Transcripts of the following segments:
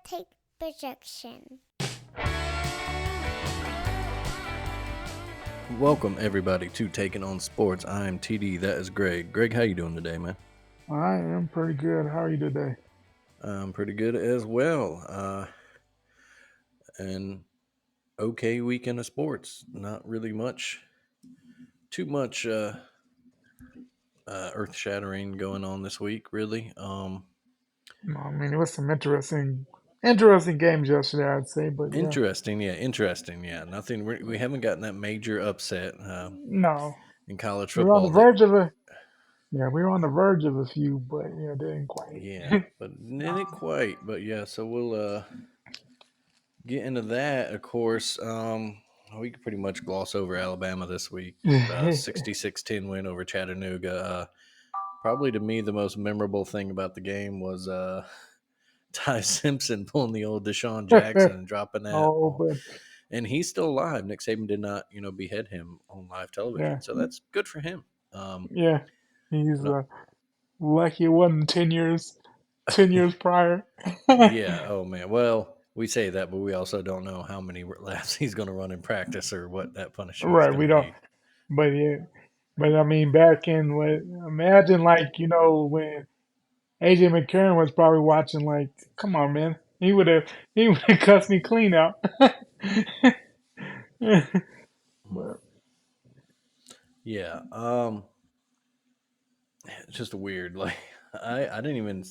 take projection. Welcome everybody to Taking on Sports. I'm TD. That is Greg. Greg, how you doing today, man? I am pretty good. How are you today? I'm pretty good as well. An okay weekend of sports. Not really too much earth shattering going on this week, really. I mean, it was some interesting games yesterday, I'd say, but yeah, Interesting. Yeah, nothing. We haven't gotten that major upset no, in college we were on the football. That verge of a yeah, we were on the verge of a few, but yeah, didn't quite. yeah, but didn't quite. But yeah, so we'll get into that, of course. We could pretty much gloss over Alabama this week. 66-10 win over Chattanooga. Probably to me, the most memorable thing about the game was Ty Simpson pulling the old Deshaun Jackson and dropping that. Oh, but And he's still alive. Nick Saban did not, behead him on live yeah, television. So that's good for him. Um, yeah, he's but, lucky it wasn't 10 years prior. yeah. Oh, man. Well, we say that, but we also don't know how many laps he's going to run in practice or what that punishment's Right, going we to don't, be. but yeah, but I mean, back in what, imagine like when AJ McCarron was probably watching like, come on, man. He would have cussed me clean out. But Yeah. It's just weird. Like I didn't even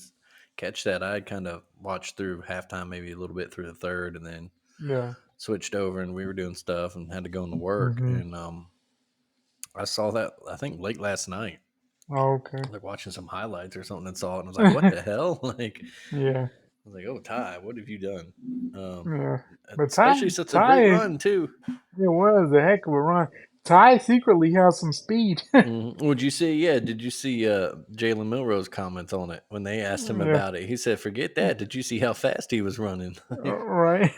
catch that. I kind of watched through halftime, maybe a little bit through the third, and then yeah. switched over, and we were doing stuff and had to go into work. Hmm. And I saw that I think late last night, Oh, okay. like watching some highlights or something, and saw it, and I was like, "What the hell?" Like Yeah, I was like, "Oh, Ty, what have you done?" Um, yeah. But Especially such a great Ty, run too. it was a heck of a run. Ty secretly has some speed. Would you see? Yeah, did you see Jalen Milroe's comments on it when they asked him Yeah, about it? He said, "Forget that. Did you see how fast he was running?" right.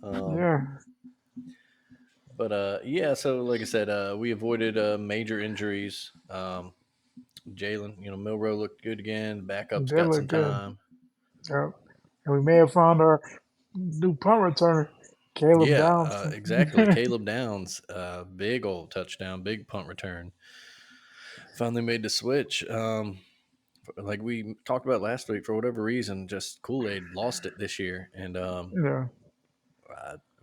um, Yeah, but yeah. So, like I said, we avoided major injuries. Jalen, Milroe looked good again. Backups they got look some good. time. Yep. And we may have found our new punt returner, Caleb Yeah, Downs. exactly. Caleb Downs, big old touchdown, big punt return. Finally made the switch. Like we talked about last week, for whatever reason, just Kool Aid lost it this year, and Yeah,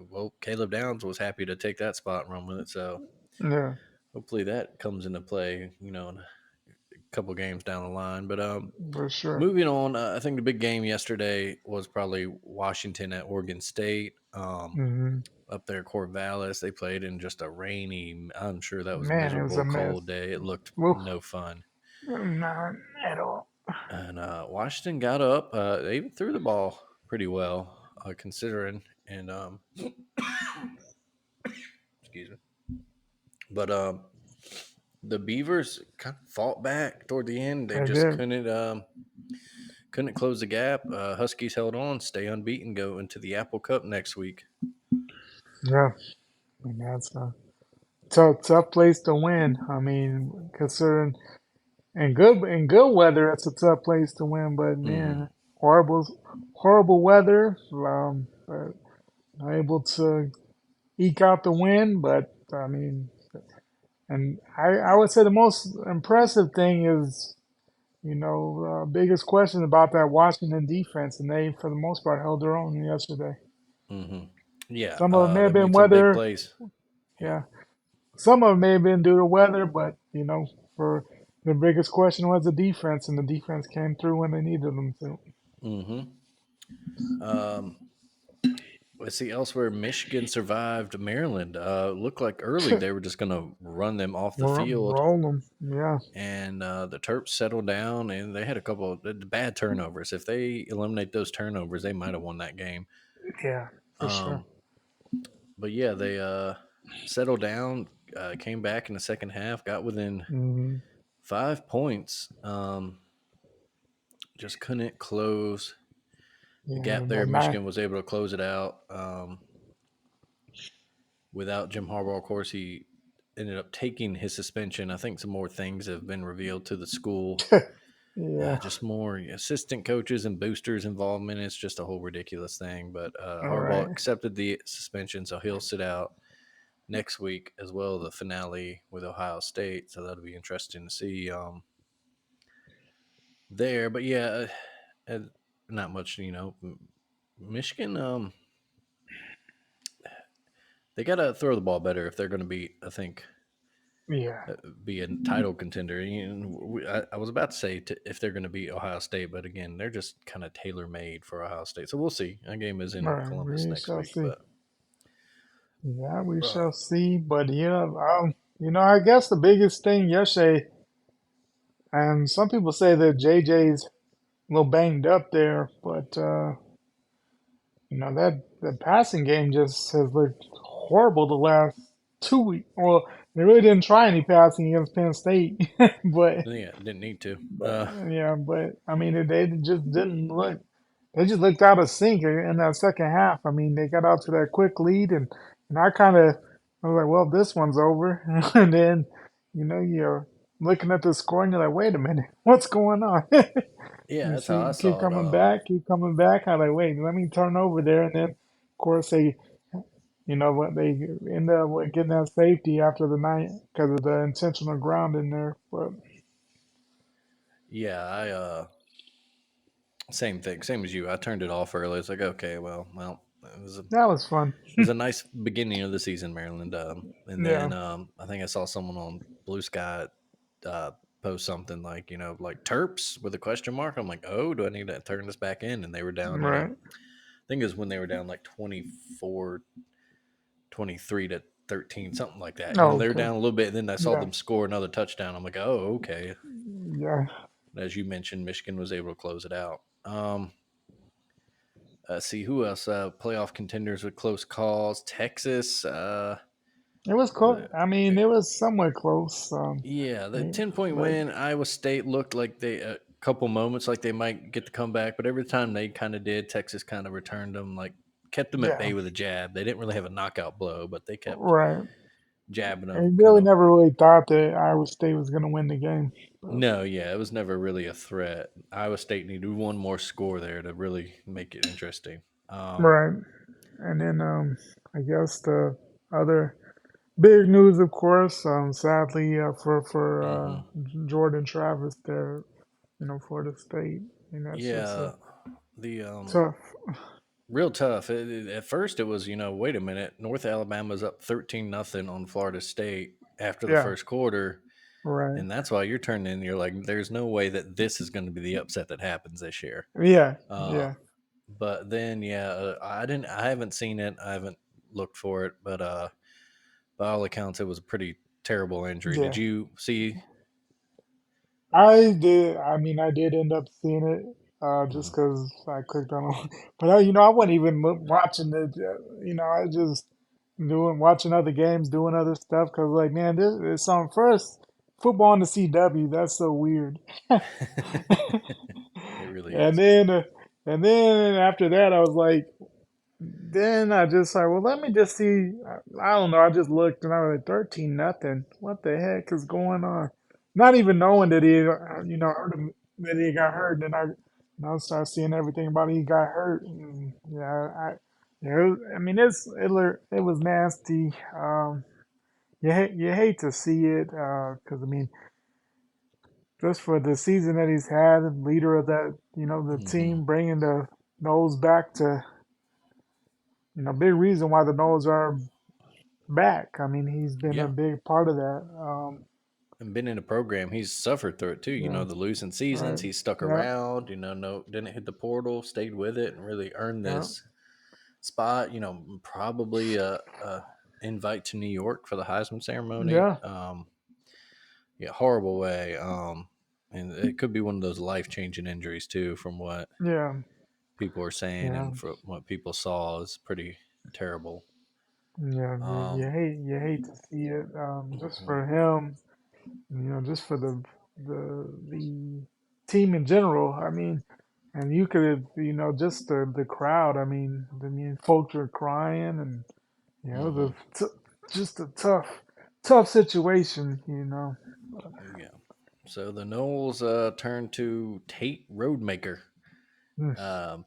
well, Caleb Downs was happy to take that spot and run with it. So yeah, hopefully that comes into play, in a couple games down the line. But for sure. moving on, I think the big game yesterday was probably Washington at Oregon State. Hmm. Up there, Corvallis, they played in just a rainy. I'm sure that was a Man, it was miserable, a mess. cold day. It looked Woof. no fun. Not at all. And Washington got up. They even threw the ball pretty well, considering. And excuse me. But the Beavers kind of fought back toward the end. They They just did. couldn't close the gap. Huskies held on, stay unbeaten, go into the Apple Cup next week. Yeah, and that's a tough place to win. I mean, considering in good weather, it's a tough place to win. But Mm-hmm. man, horrible weather. But able to eke out the win. But I mean, and I would say the most impressive thing is, biggest question about that Washington defense, and they for the most part held their own yesterday. Mm-hmm. Yeah, Some of it may they have been made some big weather. plays. Yeah. Yeah, some of it may have been due to weather, but for the biggest question was the defense, and the defense came through when they needed them to. Mm-hmm. Um, let's see. Elsewhere, Michigan survived Maryland. Looked like early they were just going to run them off the field, Roll them, yeah, and the Terps settled down, and they had a couple of bad turnovers. If they eliminate those turnovers, they might have won that game. yeah, for sure. Um, but yeah, they settled down, came back in the second half, got within Hmm. 5 points. Just couldn't close the Yeah, gap that there. night, Michigan was able to close it out without Jim Harbaugh. Of course, he ended up taking his suspension. I think some more things have been revealed to the school Yeah. just more assistant coaches and boosters involvement. It's just a whole ridiculous thing. But All Harbaugh right. accepted the suspension, so he'll sit out next week as well. The finale with Ohio State, so that'll be interesting to see there. But yeah, uh, not much. Michigan. They got to throw the ball better if they're going to be. I think Yeah. be a title contender. I was about to say if they're going to beat Ohio State, but again, they're just kind of tailor made for Ohio State. So we'll see. That game is All in right. Columbus We next shall week, see. but Yeah, we uh, shall see. But I guess the biggest thing yesterday, and some people say that JJ's a little banged up there, but that the passing game just has looked horrible the last 2 weeks. Well, they really didn't try any passing against Penn State, but yeah, didn't need to. but yeah, but I mean they just didn't look. They just looked out of sync in that second half. I mean, they got out to that quick lead, and I was like, well, this one's over. And then, you're looking at the score, and you're like, wait a minute, what's going on? Yeah, You that's how see, I saw it. keep coming back. I'm like, wait, let me turn over there, and then, of course, they end up with getting that safety after the night because of the intentional grounding there. But Yeah, I same thing, same as you. I turned it off early. It's like, okay, well, that was fun. it was a nice beginning of the season, Maryland. And Yeah, then I think I saw someone on Blue Sky uh, post something like, like Terps with a question mark. I'm like, oh, do I need to turn this back in? And they were down, right. I think it was when they were down like 23 to 13, something like that. Oh, They were okay. down a little bit. And then I saw Yeah, them score another touchdown. I'm like, oh, okay. yeah. As you mentioned, Michigan was able to close it out. See who else? Playoff contenders with close calls. Texas. It was close. The, I mean, it was somewhat close. yeah, the Yeah, 10-point but win. Iowa State looked like they a couple moments like they might get the comeback, but every time they kind of did, Texas kind of returned them, like kept them at yeah, bay with a jab. They didn't really have a knockout blow, but they kept right. jabbing them. And Kind really of. never really thought that Iowa State was going to win the game. But, No, yeah, it was never really a threat. Iowa State needed one more score there to really make it interesting. Um, right. And then I guess the other big news, of course, sadly for mhm. Jordan Travis there, Florida State. I mean, that's just a Yeah, the tough. real tough. At first, it was wait a minute, North Alabama's up 13-0 on Florida State after the Yeah, first quarter, right. and that's why you're turning in. You're like, there's no way that this is going to be the upset that happens this year. Yeah, Uh, yeah, but then, yeah, I haven't seen it. I haven't looked for it, but by all accounts, it was a pretty terrible injury. Did yeah. you see? I did. I mean, I did end up seeing it just Mhm. because I clicked on it. But I wasn't even watching it. I just watching other games, doing other stuff. Because like, man, this is on first football in the CW. That's so weird. It really And is. then, and then after that, I was like, then I just like, well, let me just see. I don't know. I just looked and I was like, 13-0. What the heck is going on? Not even knowing that heard him, that he got hurt. And then started seeing everything about he got hurt. And yeah, I mean, it was nasty. You hate to see it because I mean, just for the season that he's had, leader of that, the Hmm. team, bringing the nose back to, big reason why the nose are back. I mean, he's been a Yeah, big part of that. and been in a program. He's suffered through it too. Yeah, The losing seasons. right. He's stuck Yeah, around. No, didn't hit the portal. Stayed with it and really earned yeah, this spot. Probably a invite to New York for the Heisman ceremony. yeah, Yeah, horrible way. And it could be one of those life changing injuries too, from what yeah, people are saying yeah, and from what people saw is pretty terrible. yeah. You Um, hate to see it. Just mhm, for him, just for the team in general. I mean, and you could have, just the crowd. I mean, folks were crying, and mhm, just a tough situation. yeah. So the Knowles turned to Tate Roadmaker, Mm. um,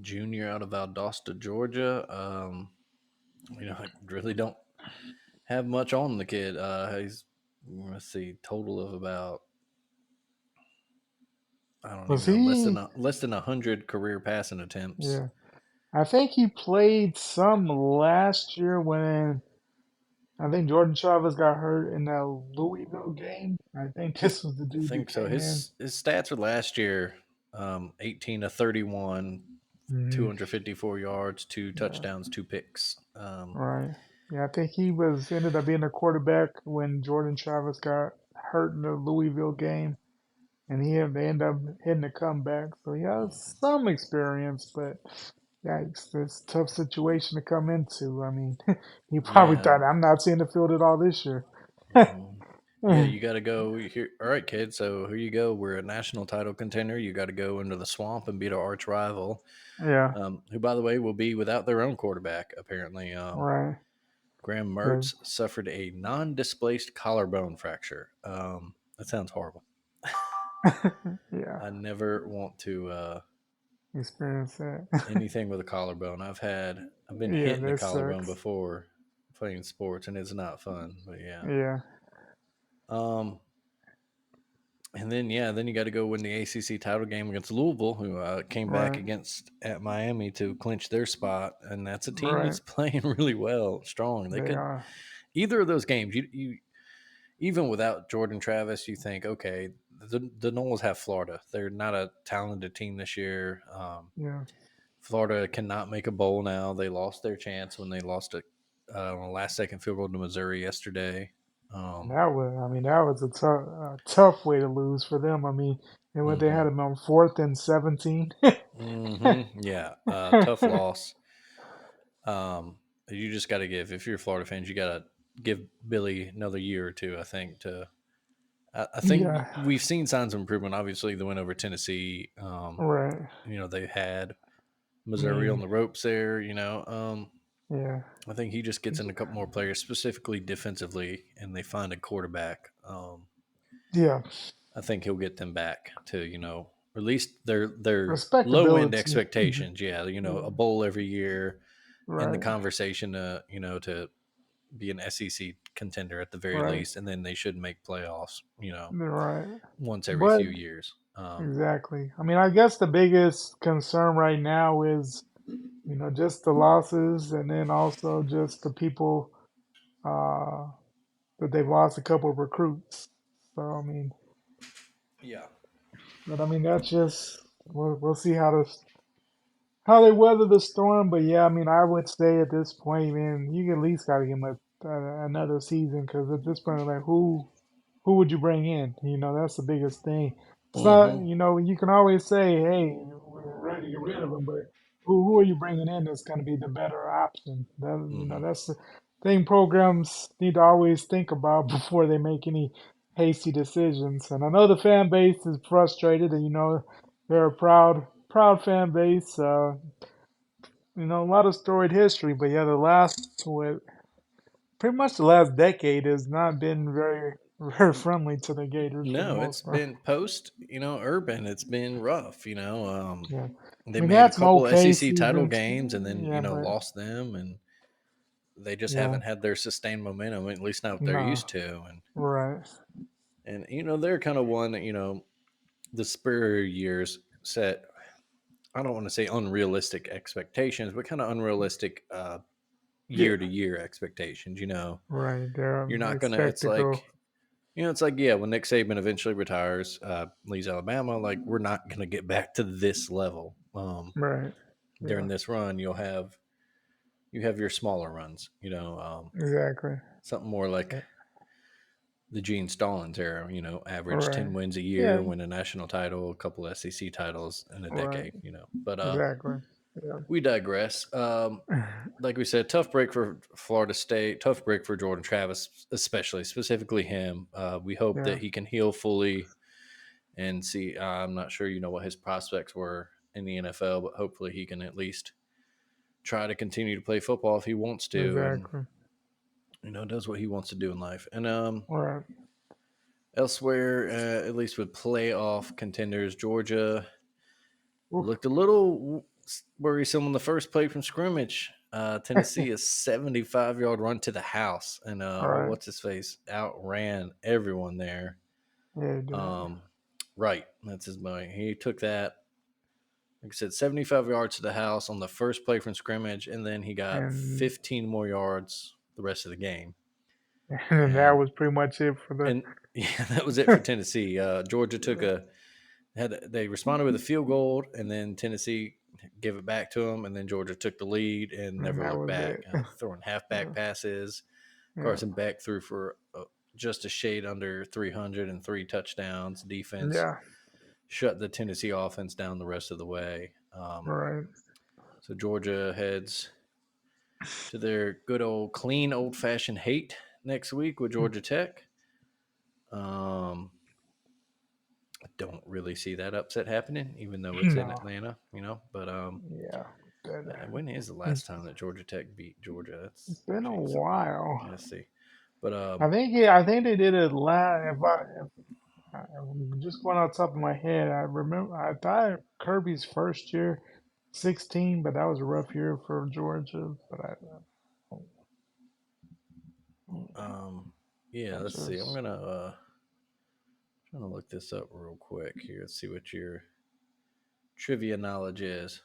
junior out of Valdosta, Georgia. I really don't have much on the kid. He's let's see, total of about I don't Was even know he? less than 100 career passing attempts. Yeah, I think he played some last year when I think Jordan Chavez got hurt in that Louisville game. I think this was the I dude that think so. came in. His stats were last year 18 to 31, Hmm. 254 yards, two Yeah, touchdowns, two picks. right. Yeah, I think he was ended up being a quarterback when Jordan Chavez got hurt in the Louisville game, and they end up hitting a comeback. So he has some experience, but yikes, it's a tough situation to come into. I mean, he probably Yeah. thought I'm not seeing the field at all this year. Mhm. Yeah, you got to go here. All right, kid. So here you go. We're a national title contender. You got to go into the swamp and beat our arch rival, Yeah, who, by the way, will be without their own quarterback, apparently. right. Graham Yeah, Mertz suffered a non displaced collarbone fracture. That sounds horrible. yeah, I never want to experience that. anything with a collarbone. I've been Yeah, hit in the that collarbone sucks. before playing sports, and it's not fun. But yeah. Yeah, Um, And then then you got to go win the ACC title game against Louisville, who came back right, against at Miami to clinch their spot, and that's a team right. that's playing really well, strong. They They could are. either of those games. You even without Jordan Travis, you think okay, the Noles have Florida. They're not a talented team this year. Yeah. Florida cannot make a bowl now. They lost their chance when they lost a last second field goal to Missouri yesterday. And Um, that was a tough way to lose for them. I mean, and what they hmm had them on 4th and 17. Yeah, tough loss. You just got to give if you're Florida fans, you got to give Billy another year or two. I think I think Yeah, we've seen signs of improvement. Obviously, the win over Tennessee. right. They had I Missouri on mean, the ropes there. yeah, I think he just gets in a couple more players, specifically defensively, and they find a quarterback. yeah. I think he'll get them back to or at least their low end Respectability. expectations. Yeah, a Yeah, bowl every year in the right, conversation to be an SEC contender at the very right, least, and then they should make playoffs. right. Once every But few years. exactly. I mean, I guess the biggest concern right now is, just the losses, and then also just the people uh, that they've lost a couple of recruits. So I mean, Yeah. but I mean that's just we'll see how they weather the storm. But yeah, I mean I would say at this point, man, you at least got to give them another season because at this point, like who would you bring in? That's the biggest thing. It's not, Mm-hmm. you can always say, hey, we're ready to get rid of them, but who are you bringing in that's going to be the better option? Mm-hmm. That's the thing programs need to always think about before they make any hasty decisions. And I know the fan base is frustrated, and they're a proud fan base. A lot of storied history, but yeah, pretty much the last decade has not been very very friendly to the Gators for the No, it's most part. been post, urban. It's been rough. Yeah, I They mean they made a had some couple okay SEC title seasons. games and then Yeah, but lost them, and they just yeah, haven't had their sustained momentum. At least not what they're no, used to, and right. they're kind of one that the Spur years set. I don't want to say unrealistic expectations, but kind of unrealistic year Yeah, to year expectations. right. They're You're not gonna. expect It's to go like it's like yeah, when Nick Saban eventually retires, leaves Alabama, like we're not gonna get back to this level. right. During Yeah, this run, you have your smaller runs. exactly. Something more like Yeah, the Gene Stallings era. Average right. 10 wins a Yeah, year, win a national title, a couple of SEC titles in a right. decade. But Exactly. Yeah, we digress. Like we said, tough break for Florida State, tough break for Jordan Travis, especially specifically him. We hope yeah. that he can heal fully and see. I'm not sure what his prospects were in the NFL, but hopefully he can at least try to continue to play football if he wants to, and Exactly. does what he wants to do in life. And Right. Elsewhere, at least with playoff contenders, Georgia Oof. looked a little worrisome on the first play from scrimmage. Tennessee a 75-yard run to the house, and All right. what's his face outran everyone there. Yeah, dude. Um, right, that's his boy. He took that, like I said, 75 yards to the house on the first play from scrimmage, and then he got And 15 more yards the rest of the game. and that And was pretty much it for the. and yeah, that was it for Tennessee. Georgia took Yeah, they responded with a field goal, and then Tennessee gave it back to them, and then Georgia took the lead and and never that looked was back, it. throwing halfback Yeah, passes. yeah, Carson Beck threw for just a shade under 300 and 3 touchdowns. Defense yeah. shut the Tennessee offense down the rest of the way. Right. So Georgia heads to their good old clean old fashioned hate next week with Georgia Tech. Um, I don't really see that upset happening, even though it's in No. Atlanta, But Yeah. That, when is the last it's time that Georgia Tech beat Georgia? it's That's been a jeez. while. Let's see. But I think they did it last. I'm just going off the top of my head, I remember I thought Kirby's first year, 16, but that was a rough year for Georgia. But um, yeah. I Let's see. I'm just gonna trying to look this up real quick here. Let's see what your trivia knowledge is.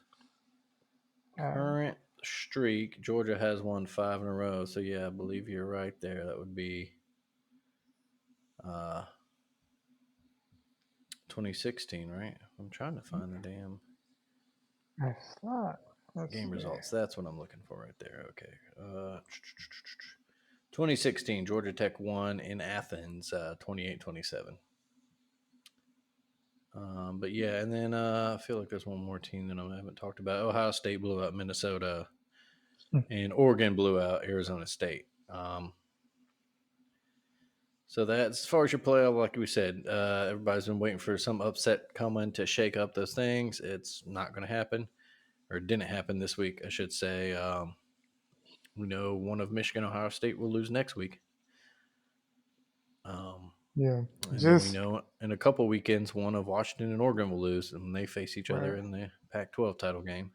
uh, Current streak. Georgia has won 5 in a row. So yeah, I believe you're right there. That would be uh 2016, right? I'm trying to find the damn I thought. Let's game see. results. That's what I'm looking for right there. Okay. 2016, Georgia Tech won in Athens, 28-27. But yeah, and then I feel like there's one more team that I haven't talked about. Ohio State blew out Minnesota, and Oregon blew out Arizona State. So that's as far as your playoff, like we said, everybody's been waiting for some upset coming to shake up those things. It's not going to happen, or it didn't happen this week, I should say. We know one of Michigan, Ohio State will lose next week. Um, Yeah, and then we just know in a couple weekends, one of Washington and Oregon will lose, and they face each other right, in the Pac-12 title game.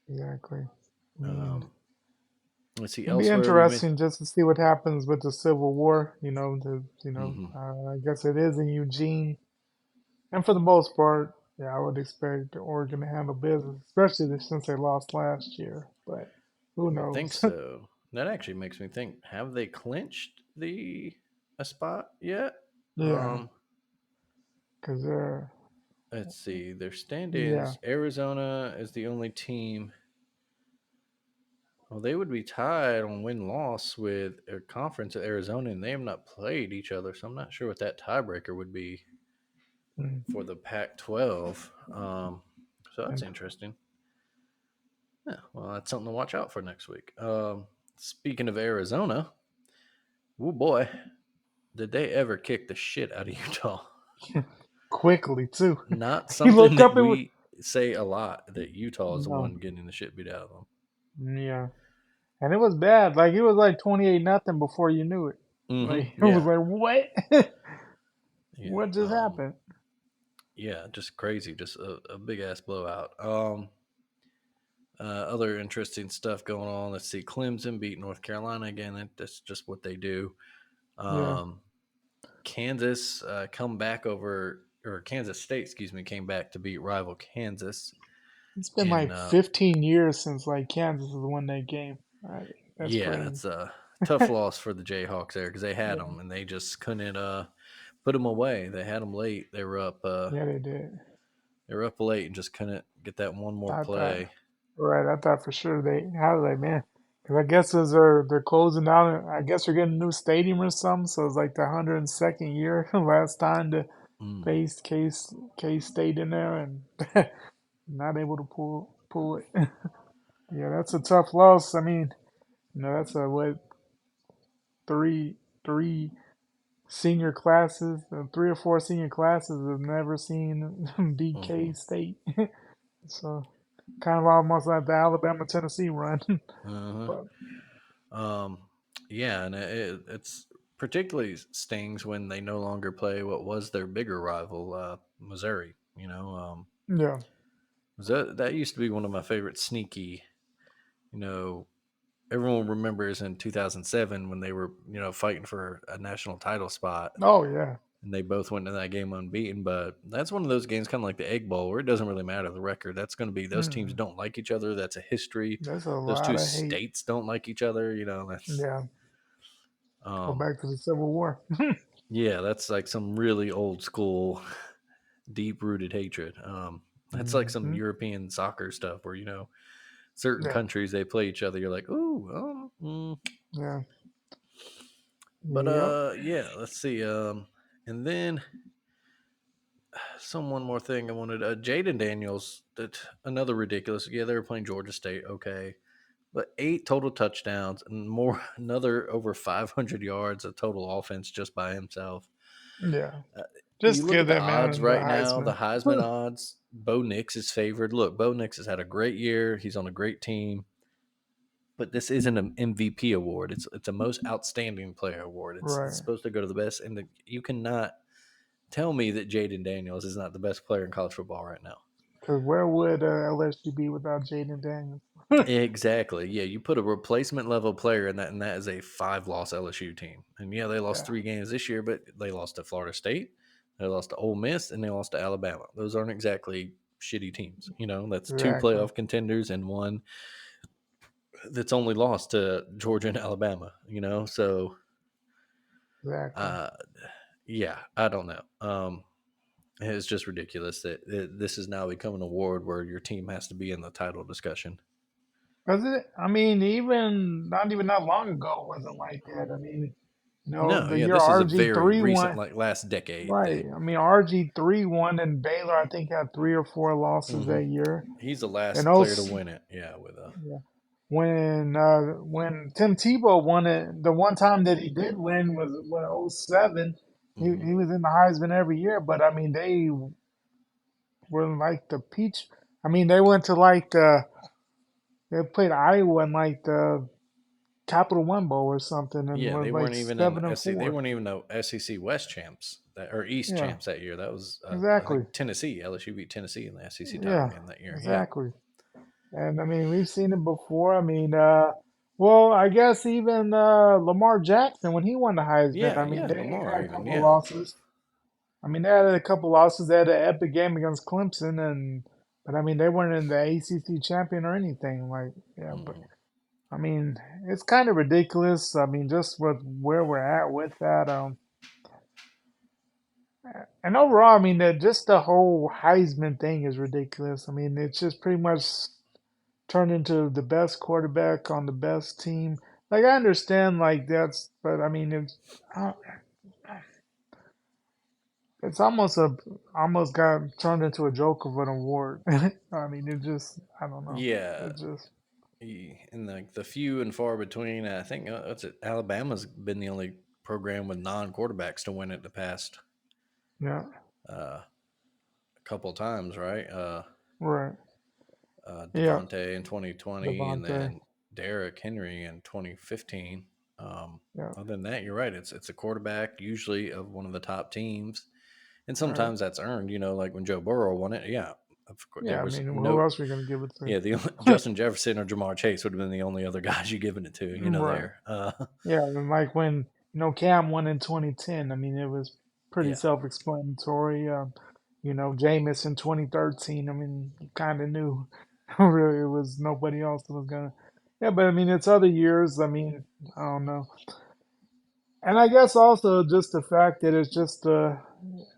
exactly. I mean, Um, let's see it'd be elsewhere. We went. interesting just to see what happens with the Civil War. Mm-hmm. I guess it is in Eugene, and for the most part, yeah, I would expect Oregon to handle business, especially since they lost last year. But who You would think knows? so. That actually makes me think: have they clinched the a spot yet? Yeah, Um, because they're let's see their yeah. standings. Arizona is the only team. Well, they would be tied on win loss with a conference at Arizona, and they have not played each other. So I'm not sure what that tiebreaker would be Mm. for the Pac-12. So that's And interesting. Yeah, well, that's something to watch out for next week. Speaking of Arizona, oh boy, did they ever kick the shit out of Utah? quickly too. Not You something look that up, it was we say a lot, that Utah is the no, one getting the shit beat out of them. yeah, and it was bad. Like it was like 28-0 before you knew it. Like it was Yeah, like what? yeah, What just happened? yeah, just crazy, just a big ass blowout. Other interesting stuff going on. Let's see, Clemson beat North Carolina again. That's just what they do. Yeah, Um, Kansas come back over, or Kansas State, excuse me, came back to beat rival Kansas. it's been And like 15 years since like Kansas has won that game. That's yeah, crazy. it's a tough loss for the Jayhawks there because they had Yeah, them and they just couldn't put them away. They had them late. yeah, they did. They were up late and just couldn't get that one more I thought play. right. I thought for sure they how like man. Because I guess as they're closing down, I guess they're getting a new stadium or something. So it's like the 102nd year last time to Mm, faced K State in there and not able to pull it. Yeah, that's a tough loss. I mean, that's a what three three senior classes, 3 or 4 senior classes have never seen beat hmm K State. So kind of almost like the Alabama Tennessee run. uh-huh. But Um, yeah, and it's particularly stings when they no longer play what was their bigger rival, Missouri. Yeah. 'Cause that used to be one of my favorite sneaky. You know, everyone remembers in 2007 when they were fighting for a national title spot, Oh yeah. and they both went into that game unbeaten. But that's one of those games, kind of like the Egg Bowl, where it doesn't really matter the record. That's going to be those teams Mm. don't like each other. That's a history. That's a Those lot two of hate. states don't like each other. That's Yeah. Go um, back to the Civil War. yeah, that's like some really old school, deep rooted hatred. That's like some Hmm. European soccer stuff where certain Yeah. countries they play each other. You're like, ooh, Yeah. but Yep. yeah. Let's see. And then one more thing I wanted. Jaden Daniels, that another ridiculous. Yeah, they were playing Georgia State. Okay, but 8 total touchdowns and more, another over 500 yards of total offense just by himself. Yeah. Uh, you Just look give at the that odds man the right now, the Heisman. Heisman odds. Bo Nix is favored. Look, Bo Nix has had a great year. He's on a great team, but this isn't an MVP award. It's a most outstanding player award. It's Right. supposed to go to the best, and you cannot tell me that Jaden Daniels is not the best player in college football right now. Because where would LSU be without Jaden Daniels? Exactly. Yeah, you put a replacement level player in that, and that is a 5-loss LSU team. And yeah, they lost Yeah. 3 games this year, but they lost to Florida State, they lost to Ole Miss, and they lost to Alabama. Those aren't exactly shitty teams. That's 2 Exactly. playoff contenders and one that's only lost to Georgia and Alabama. So Exactly. uh, yeah, I don't know. It's just ridiculous that this is now become an award where your team has to be in the title discussion. Because I mean, even not even that long ago, it wasn't like that. I mean, No, the yeah, year this is a RG very three recent, won, like last decade right? thing. I mean, RG3 won, and Baylor I think had 3 or 4 losses Hmm. that year. He's the And last player to those win it. Yeah, with a. yeah. When Tim Tebow won it, the one time that he did win was what '07. Hmm. He was in the Heisman every year, but I mean they were like the peach. I mean they went to like they played Iowa in like the Capital One Bowl or something, and Yeah, were they like weren't even in 7 and They 4. weren't even the SEC West champs or East Yeah, champs that year. That was I exactly. think Tennessee. LSU beat Tennessee in the SEC title Yeah, game that year. Yeah. exactly. And I mean, we've seen it before. I mean, well, I guess even Lamar Jackson when he won the Heisman. Yeah, I mean, yeah, they Lamar had a even. couple of Yeah. losses. I mean, they had a couple losses. They had an epic game against Clemson, and but I mean, they weren't in the ACC champion or anything. Like, yeah, but Hmm. I mean, it's kind of ridiculous. I mean, just with where we're at with that. And overall, I mean, just the whole Heisman thing is ridiculous. I mean, it's just pretty much turned into the best quarterback on the best team. Like I understand, like that's, but I mean, uh, it's almost got turned into a joke of an award. I mean, it just, I don't know, Yeah. it just, And like the few and far between, I think that's it. Alabama's been the only program with non-quarterbacks to win it the past yeah, uh, couple times, right? right, yeah, Devontae in 2020, and Devontae, then Derrick Henry in 2015. Um, yeah, Other than that, you're right. It's a quarterback usually of one of the top teams, and right, sometimes that's earned. Like when Joe Burrow won it. Yeah, of course there yeah. I was mean, who no. else are we gonna give it Yeah, the to? Justin Jefferson or Jamar Chase would have been the only other guys you given it to. Right. There. Yeah, and like when Cam won in 2010, I mean it was pretty Yeah. self-explanatory. Jameis in 2013, I mean you kind of knew really it was nobody else that was gonna. Yeah, but I mean it's other years. I mean I don't know, and I guess also just the fact that it's just and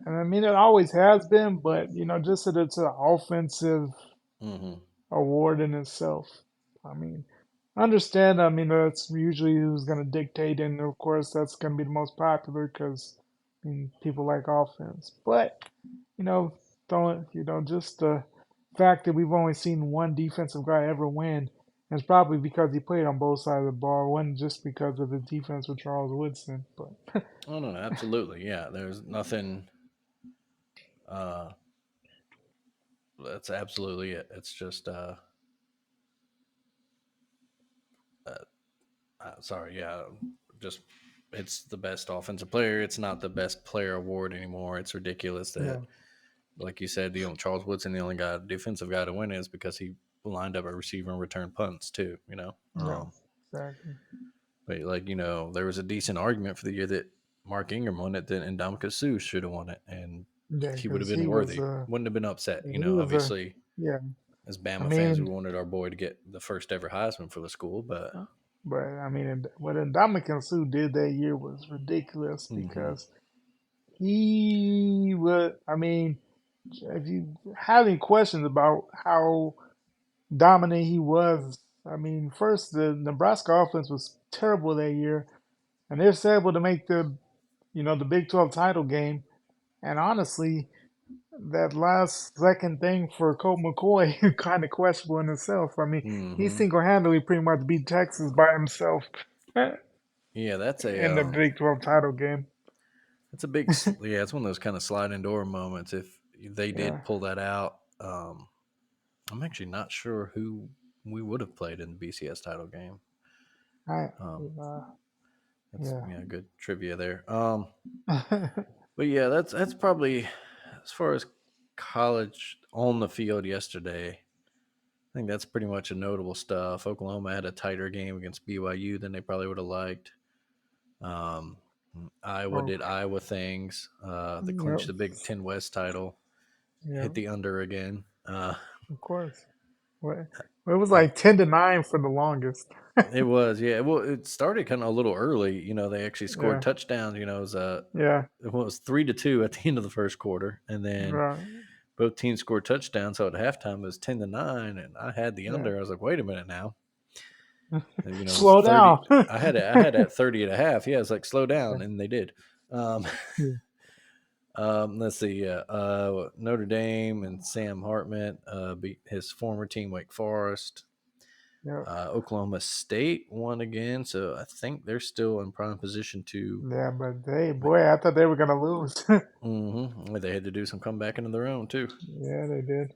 I mean it always has been, but just that it's an offensive Hmm. award in itself. I mean, I understand. I mean, that's usually who's going to dictate, and of course, that's going to be the most popular because people like offense. But you know, don't just the fact that we've only seen one defensive guy ever win, and it's probably because he played on both sides of the ball. It wasn't just because of his defense with Charles Woodson. But Oh no, absolutely. Yeah, there's nothing. Uh, that's absolutely it. It's just uh sorry, yeah, just it's the best offensive player. It's not the best player award anymore. It's ridiculous that, Yeah, like you said, Charles Woodson, the only defensive guy to win is because he lined up a receiver and returned punts too. yeah, exactly. But there was a decent argument for the year that Mark Ingram won it, that Ndamukong Suh should have won it, and Yeah, he would have because been worthy. Wouldn't have been upset. he was a Obviously, yeah. as I Bama fans, we mean, wanted our boy to get the first ever Heisman for the school, but but I mean, what Ndamukong Suh did that year was ridiculous hmm because he would. I mean, if you have any questions about how dominant he was, I mean, first the Nebraska offense was terrible that year, and they're still able to make the Big 12 title game. And honestly, that last second thing for Colt McCoy kind of questionable in itself. I mean, he hmm single handedly pretty much beat Texas by himself yeah, in the Big 12 title game. that's a yeah, it's one of those kind of sliding door moments. If they Yeah, did pull that out, I'm actually not sure who we would have played in the BCS title game. I, Um, uh, that's yeah, good trivia there. But yeah, that's probably as far as college on the field yesterday. I think that's pretty much a notable stuff. Oklahoma had a tighter game against BYU than they probably would have liked. Um, Iowa oh, did Iowa things. They yep, clinched the Big Ten West title, yep, hit the under again. of course. What? Well, it was like 10-9 for the longest. It was, yeah. Well, it started kind of a little early. They actually scored Yeah, touchdowns. yeah, It was 3-2 at the end of the first quarter, and then right, both teams scored touchdowns. So at halftime, it was 10-9, and I had the yeah. under. I was like, wait a minute now. And, it was Slow 30. down. I had at 30 and a half. Yeah, it's like slow down, and they did. Um, Yeah, let's see. Notre Dame and Sam Hartman beat his former team, Wake Forest. yeah, Oklahoma State won again, so I think they're still in prime position to. yeah, but hey, boy, I thought they were gonna lose. They had to do some comeback into their own too, Yeah, they did.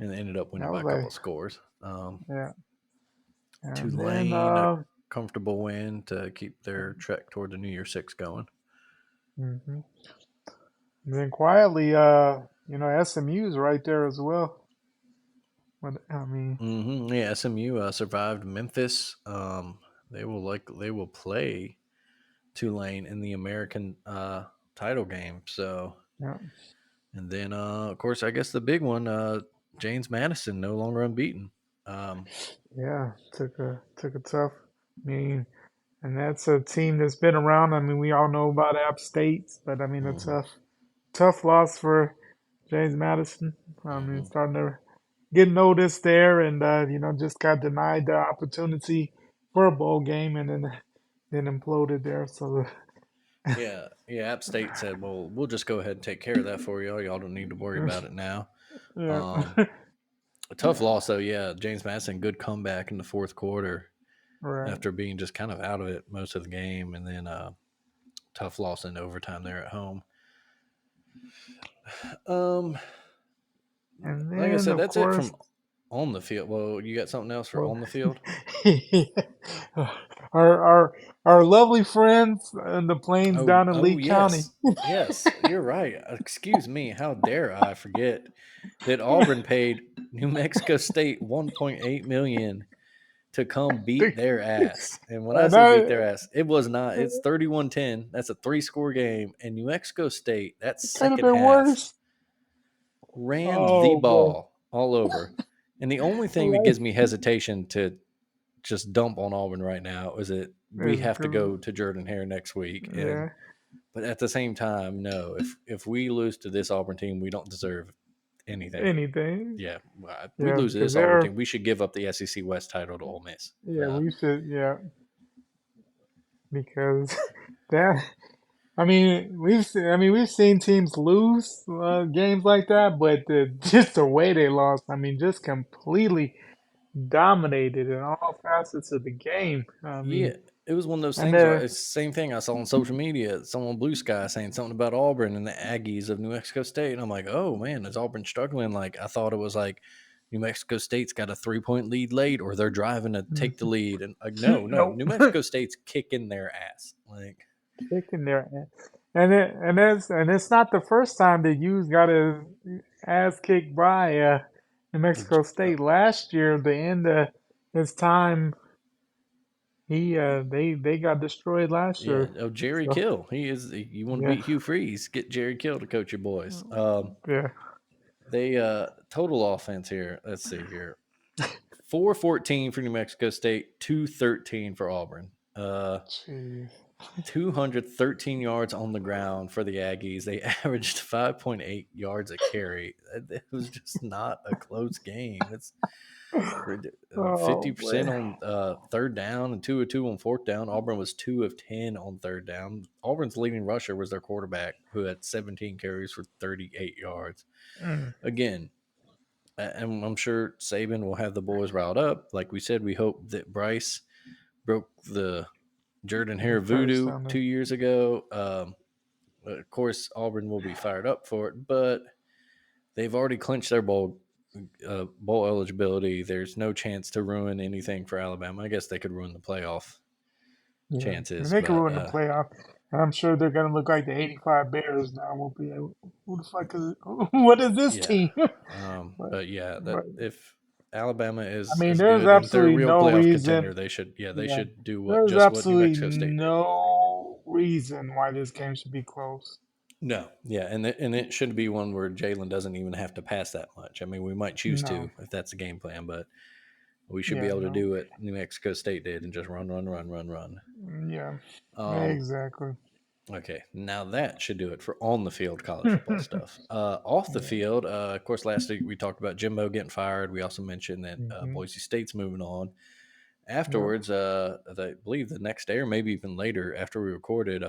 and they ended up I winning by was a couple like, of scores. yeah. And then, Tulane, a comfortable win to keep their trek toward the New Year Six going. mhm. And then quietly, SMU's right there as well. But I mean, Yeah, SMU survived Memphis. They will play Tulane in the American title game. So, yeah, and then of course, I guess the big one, James Madison, no longer unbeaten. Um, yeah, took a tough. I mean, and that's a team that's been around. I mean, we all know about App State, but I mean, a mhm, tough loss for James Madison. I mean, mhm. starting to get noticed there, and just got denied the opportunity for a bowl game, and then imploded there. So, Yeah, yeah. App State said, "Well, we'll just go ahead and take care of that for y'all. Y'all don't need to worry about it now." yeah, Um, a tough loss, though. Yeah, James Madison, good comeback in the fourth quarter right. after being just kind of out of it most of the game, and then tough loss in overtime there at home. Um, And like I then, said, of that's it course, from on the field. Well, you got something else for well, on the field? our our our lovely friends in the plains Oh, down in oh Lee County. yes, yes. You're right. Excuse me. How dare I forget that Auburn paid New Mexico State 1.8 million to come beat their ass. And when I And say beat their I ass, it was not. It's 31-10. That's a three-score game. And New Mexico State, that it could have second been half, worse. ran the Oh boy. ball all over. And the only thing that Right. gives me hesitation to just dump on Auburn right now is that we It's have to go 'cause- to Jordan Hare next week. And yeah. but at the same time, no, if we lose to this Auburn team, we don't deserve anything. Anything. Yeah, we Yeah, lose to because this Auburn they're team, we should give up the SEC West title to Ole Miss. yeah, we should yeah, because that we've seen teams lose games like that, but just the way they lost, I mean, just completely dominated in all facets of the game. I mean, Yeah, it was one of those and things where it's the same thing I saw on social media. Someone Blue Sky saying something about Auburn and the Aggies of New Mexico State, and I'm like, oh man, is Auburn struggling? Like I thought it was like New Mexico State's got a 3-point lead late, or they're driving to take the lead, and like no, nope. New Mexico State's kicking their ass. Like kicking their ass. And it's not the first time that Hughes got his ass kicked by New Mexico Uh, State last year. The end of his time, they got destroyed last yeah, year. oh, Jerry So Kill. He is. You want to yeah, beat Hugh Freeze? Get Jerry Kill to coach your boys. yeah. They total offense here. Let's see here. 414 for New Mexico State, 213 for Auburn. Jeez. 213 yards on the ground for the Aggies. They averaged 5.8 yards a carry. It was just not a close game. It's Oh 50% man. on third down and 2 of 2 on fourth down. Auburn was 2 of 10 on third down. Auburn's leading rusher was their quarterback, who had 17 carries for 38 yards. Mm, Again, and I'm sure Saban will have the boys riled up. Like we said, we hope that Bryce broke the Jordan the Hare curse voodoo on the 2 years ago. Of course, Auburn will be fired up for it, but they've already clinched their bowl eligibility. There's no chance to ruin anything for Alabama. I guess they could ruin the playoff yeah. I mean, chances, they could but ruin the playoff. And I'm sure they're gonna look like the '85 Bears now. Won't be able, who the fuck is what is this yeah, team? but but yeah, that but if Alabama I is mean, as there's good and they're a absolutely real no playoff contender, reason. they Yeah, should do there's what New absolutely Mexico State did. no reason why this game should be close. No, yeah, and it should be one where Jalen doesn't even have to pass that much. I mean, we might choose No. to if that's the game plan, but we should be Yeah. able to No. do what New Mexico State did and just run, run, run, run, run. Yeah. Um, Exactly. okay, now that should do it for on the field college football stuff. Off the Yeah. field, of course, last week we talked about Jimbo getting fired. We also mentioned that Hmm. Boise State's moving on. Yep. Afterwards, I believe the next day or maybe even later after we recorded,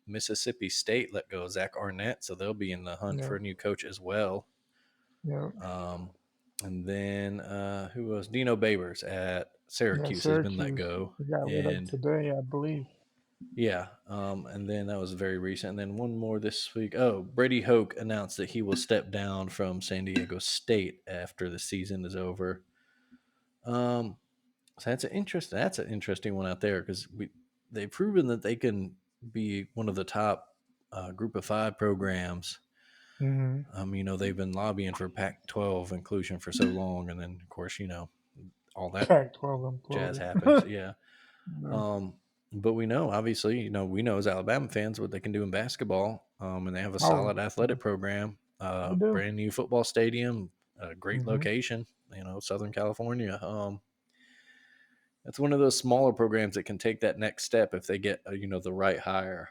Mississippi State let go of Zach Arnett, so they'll be in the hunt for Yep. a new coach as well. Yep. Um, and then who was Dino Babers at Yeah. Syracuse has been let Syracuse go, got rid of and today, I believe. yeah, and then that was very recent. And then one more this week. Oh, Brady Hoke announced that he will step down from San Diego State after the season is over. Um, so that's an interesting one out there because they've proven that they can be one of the top Group of Five programs. Hmm. They've been lobbying for Pac-12 inclusion for so long, and then of course, all that Pac-12 jazz employee. happens. Yeah. Yeah. Um, but we know, obviously, we know as Alabama fans what they can do in basketball. And they have a Oh, solid yeah. athletic program, They do. brand new football stadium, a great Hmm. location, Southern California. It's one of those smaller programs that can take that next step if they get, the right hire.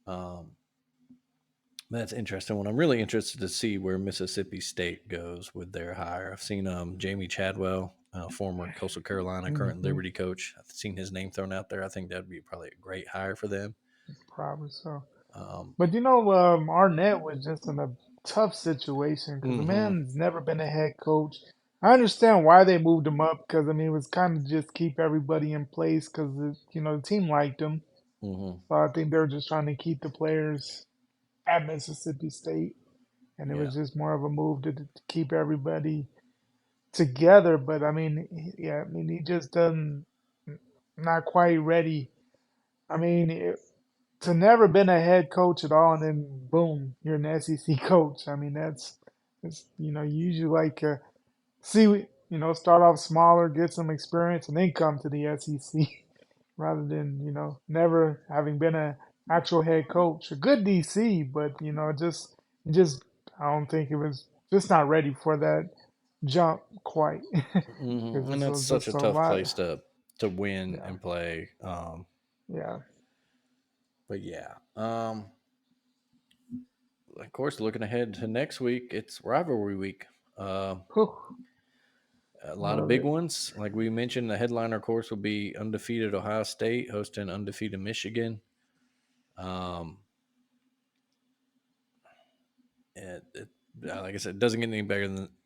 Um, that's interesting. One I'm really interested to see where Mississippi State goes with their hire. I've seen Jamie Chadwell, former Coastal Carolina, current Hmm. Liberty coach. I've seen his name thrown out there. I think that'd be probably a great hire for them. Probably so. Um, But Arnett was just in a tough situation because the hmm man's never been a head coach. I understand why they moved him up because I mean it was kind of just keep everybody in place because the team liked him. hmm So I think they're just trying to keep the players at Mississippi State, and it Yeah. was just more of a move to keep everybody together. But I mean, yeah, I mean he just doesn't not quite ready. I mean, to never been a head coach at all, and then boom, you're an SEC coach. I mean, it's you usually like see start off smaller, get some experience, and then come to the SEC rather than never having been a actual head coach. A good DC, but just I don't think it was just not ready for that jump quite because And this that's was such a just a tough lot. place to win Yeah, and play. yeah. But yeah. Of course, looking ahead to next week, it's rivalry week. Uh, Whew, a lot of love big it. ones. Like we mentioned, the headliner course will be undefeated Ohio State hosting undefeated Michigan. Um, like I said, it doesn't get any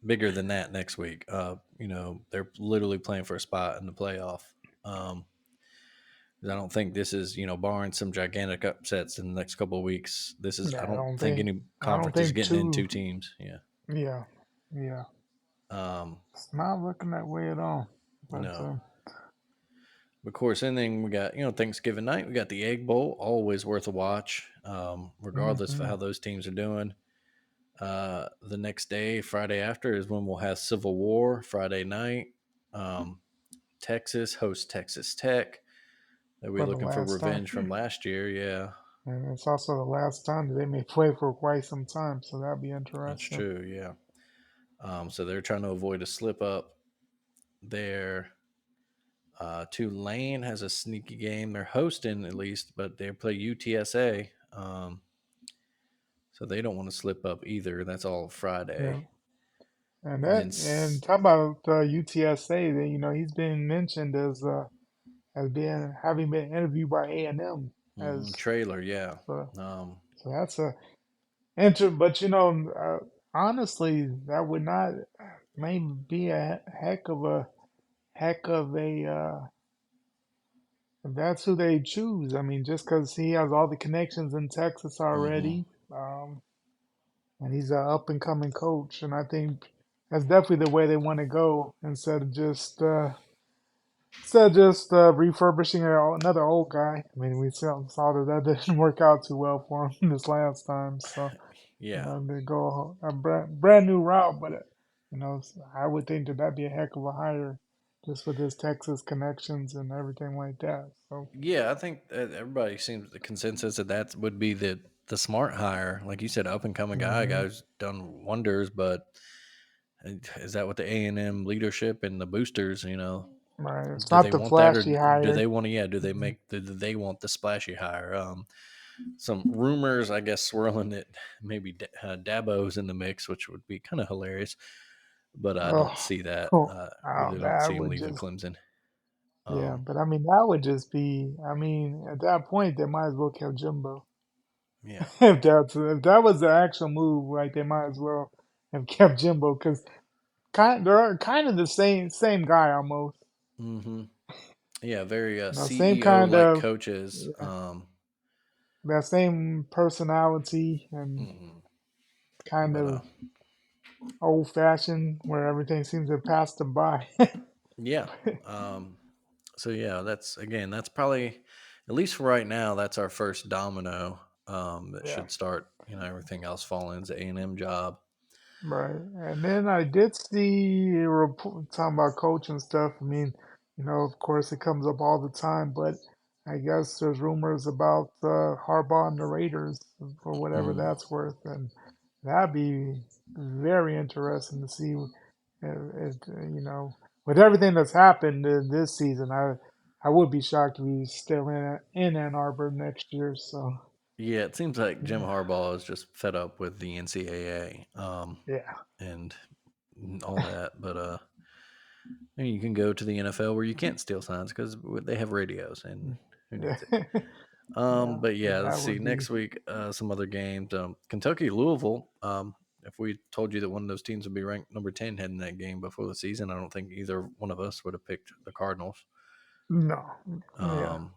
bigger than that next week. They're literally playing for a spot in the playoff. Um, 'Cause I don't think this is, barring some gigantic upsets in the next couple of weeks. I Yeah, don't think any I don't conference is think getting in two. two teams. Yeah. Yeah, yeah. Um, It's not looking that way at all. But no. Of course, and then we got Thanksgiving night. We got the Egg Bowl, always worth a watch, regardless of Hmm. how those teams are doing. The next day, Friday after, is when we'll have Civil War Friday night. Um, Texas hosts Texas Tech. They'll be For the looking for last time. revenge from last year. Yeah, And it's also the last time that they may play for quite some time, so that'd be that's interesting. true. Yeah. So they're trying to avoid a slip up there. Tulane has a sneaky game. They're hosting at least, but they play UTSA. So they don't want to slip up either. That's all Yeah. Friday. And And that then and talk about UTSA. That he's been mentioned as being having been interviewed by A&M as trailer, yeah. so. Um, So that's a but honestly, that would not maybe be a heck of a if that's who they choose. I mean, just because he has all the connections in Texas mhm. already, and he's an up and coming coach, and I think that's definitely the way they want to go instead of just refurbishing another old guy. I mean, we saw that that didn't work out too well for him this last time, so. Yeah. They go a brand new route, but I would think that that'd be a heck of a hire, just with his Texas connections and everything like that. So Yeah, I think that everybody seems the consensus that that would be the smart hire. Like you said, up and coming guy, hmm guy's done wonders, but is that what the A&M leadership and the boosters, right, it's do not they the want that, or flashy do they hire. want to? Yeah, Hmm. do they want the splashy hire? Some rumors, I guess, swirling that maybe Dabo's in the mix, which would be kind of hilarious, but I don't Oh, see that. oh, Really don't that see him would leaving just Clemson. yeah, Um, but I mean that would just be. I mean, at that point, they might as well kept Jimbo. yeah. If that was the actual move, like they might as well have kept Jimbo because they're kind of the same guy almost. hmm Yeah, very Same CEO kind like of, coaches. yeah, that same personality and Mhm. kind But of old fashioned where everything seems to pass them by. yeah. Um, so yeah, that's probably, at least for right now, that's our first domino. That Yeah, should start. Everything else falling into A&M job. right. And then I did see a report talking about coaching stuff. I mean, of course it comes up all the time, but I guess there's rumors about Harbaugh and the Raiders for whatever Mm. that's worth, and that'd be very interesting to see. With everything that's happened in this season, I would be shocked if he's still in Ann Arbor next year. So Yeah, it seems like Jim yeah, Harbaugh is just fed up with the NCAA, yeah, and all that. But and you can go to the NFL where you can't steal signs because they have radios, and who yeah, needs it? But yeah. yeah, let's That see. would be Next week, some other games. Kentucky, Louisville. If we told you that one of those teams would be ranked number 10 heading that game before the season, I don't think either one of us would have picked the Cardinals. no, yeah, Um,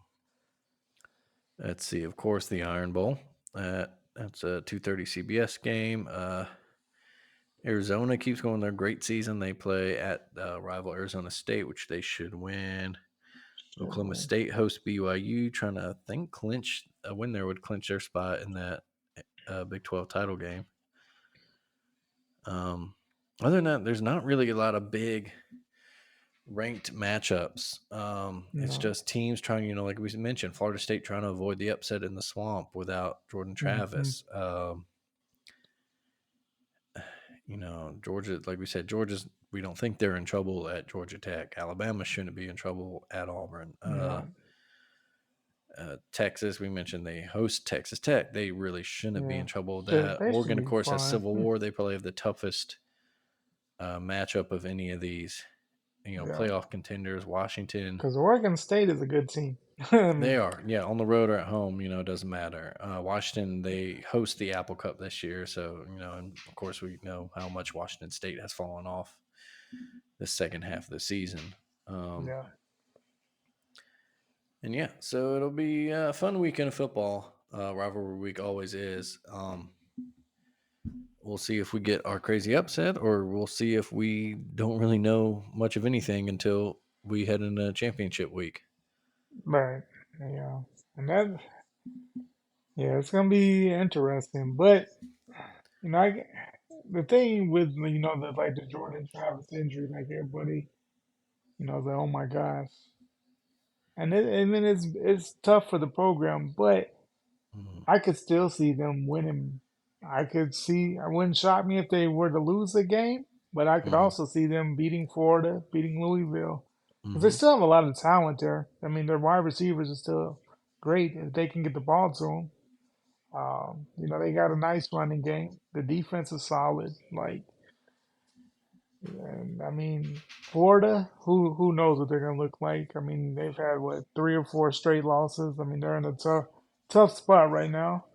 let's see. Of course, the Iron Bowl. That's a 2:30 CBS game. Arizona keeps going their great season. They play at rival Arizona State, which they should win. should Oklahoma win. State hosts BYU, trying to, I think, clinch a win there would clinch their spot in that Big 12 title game. Um, Other than that, there's not really a lot of big ranked matchups. It's No, just teams trying, like we mentioned, Florida State trying to avoid the upset in the swamp without Jordan hmm Travis. Georgia, like we said, we don't think they're in trouble at Georgia Tech. Alabama shouldn't be in trouble at Auburn. no, Texas, we mentioned they host Texas Tech. They really shouldn't be yeah. in trouble with Should that. they should Oregon, of be course, has fine. Civil War. They probably have the toughest matchup of any of these, Yeah, playoff contenders. Washington, because Oregon State is a good team. I they mean, are, yeah, on the road or at home, it doesn't matter. Washington, they host the Apple Cup this year. So, and of course, we know how much Washington State has fallen off the second half of the season. Um, yeah. and yeah, so it'll be a fun weekend of football. Rivalry week always is. We'll see if we get our crazy upset, or we'll see if we don't really know much of anything until we head into championship week. Right. Yeah. And that, yeah, it's gonna be interesting. But you know, the thing with the like the Jordan Travis injury, like everybody, like, oh my gosh. And I mean it's tough for the program, but Mhm. I could still see them winning. I wouldn't shock me if they were to lose a game, but I could Mhm. also see them beating Florida, beating Louisville. Because they Mhm. still have a lot of talent there. I mean, their wide receivers are still great if they can get the ball to them. They got a nice running game. The defense is solid. Like, and I mean, Florida, who knows what they're gonna look like? I mean, they've had what 3 or 4 straight losses. I mean, they're in a tough spot right now.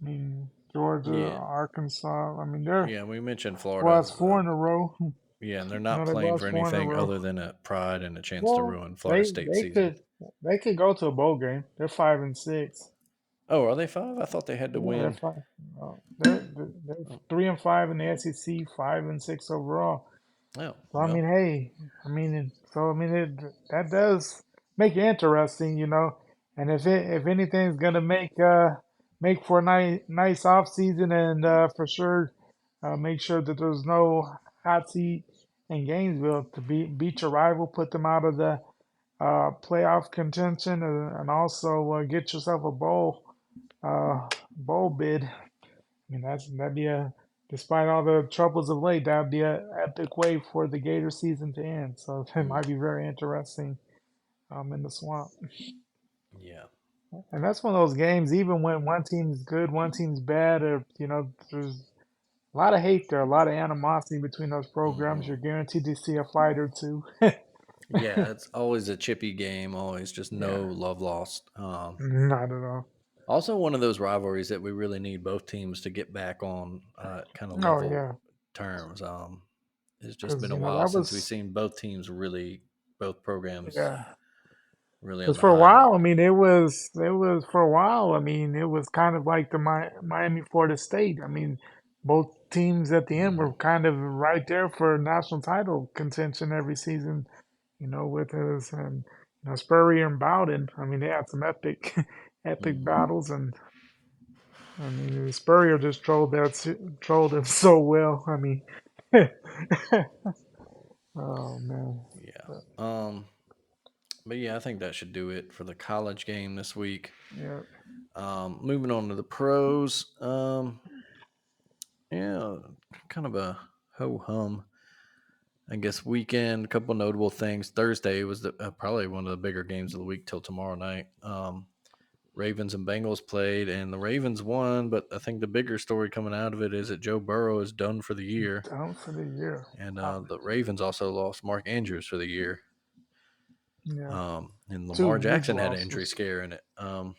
I mean, Georgia, Yeah. Arkansas. I mean, they're Yeah. We mentioned Florida. lost four in a row. Yeah, and they're not They've playing lost for four in a anything row. other than a pride and a chance to Well, ruin Florida they State they season. could they could go to a bowl game. They're 5-6. Oh, are they 5? I thought they had to Yeah, they're win. five. They're 3-5 in the SEC, 5-6 overall. Oh, So I well. mean, hey, that does make it interesting, And if anything's gonna make for a nice off season and for sure make sure that there's no hot seat in Gainesville to beat your rival, put them out of the playoff contention, and also get yourself a bowl bid. I mean, that'd be despite all the troubles of late, that'd be a epic way for the Gator season to end. So it Mm, might be very interesting in the swamp. yeah. And that's one of those games, even when one team's good, one team's bad, or there's a lot of hate there, a lot of animosity between those programs. Hmm. You're guaranteed to see a fight or two. Yeah, it's always a chippy game, always just no Yeah, love lost. not at all. Also, one of those rivalries that we really need both teams to get back on kind of Oh level yeah, terms. It's just because been a while that since we've was seen both programs yeah. really on Because the for a high while, I mark. mean, it was for a while. I mean, it was kind of like the Miami Florida State. I mean, both teams at the end Hmm. were kind of right there for national title contention every season. With us and Spurrier and Bowden. I mean, they had some epic, epic Hmm. battles, and I mean, Spurrier just trolled him so well. I mean, oh man, Yeah. but, But yeah, I think that should do it for the college game this week. yeah, Moving on to the pros. Yeah, kind of a ho hum, I guess, weekend. A couple notable things. Thursday was probably one of the bigger games of the week till tomorrow night. Ravens and Bengals played, and the Ravens won. But I think the bigger story coming out of it is that Joe Burrow is done for the year, down for the year. and Wow. the Ravens also lost Mark Andrews for the year. Yeah, And Lamar two huge Jackson had an injury losses. scare in it.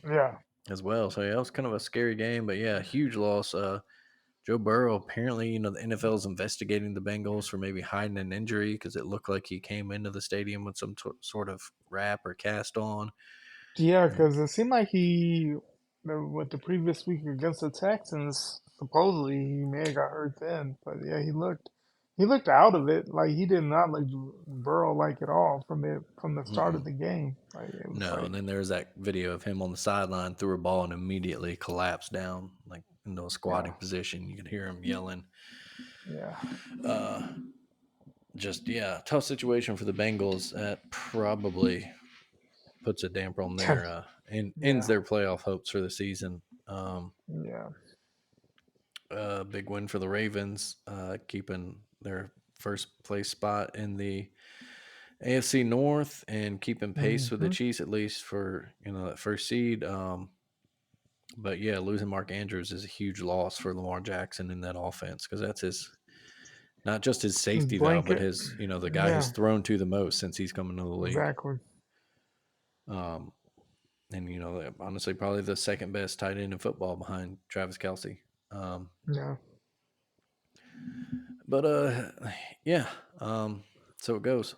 Yeah. As well. So yeah, it was kind of a scary game, but yeah, huge loss. Joe Burrow apparently, the NFL is investigating the Bengals for maybe hiding an injury because it looked like he came into the stadium with some sort of wrap or cast on. Yeah, And because it seemed like with the previous week against the Texans, supposedly he may have got hurt then. But yeah, he looked out of it. Like he did not look Burrow like at all from the start of mm-mm, the game. Like it was no, like, and then there's that video of him on the sideline, threw a ball and immediately collapsed down like into a yeah, squatting position. You could hear him yelling. yeah, Uh, just yeah, tough situation for the Bengals. That probably puts a damper on their ends yeah, their playoff hopes for the season. yeah. Big win for the Ravens, keeping their first place spot in the AFC North and keeping pace with the Hmm. Chiefs at least for that first seed. But yeah, losing Mark Andrews is a huge loss for Lamar Jackson in that offense because that's his not just his safety valve, but Blanket. his the guy he's Yeah, thrown to the most since he's come into the league. exactly. Um, and honestly, probably the second best tight end in football behind Travis Kelsey. Um, Yeah. but yeah. So it goes.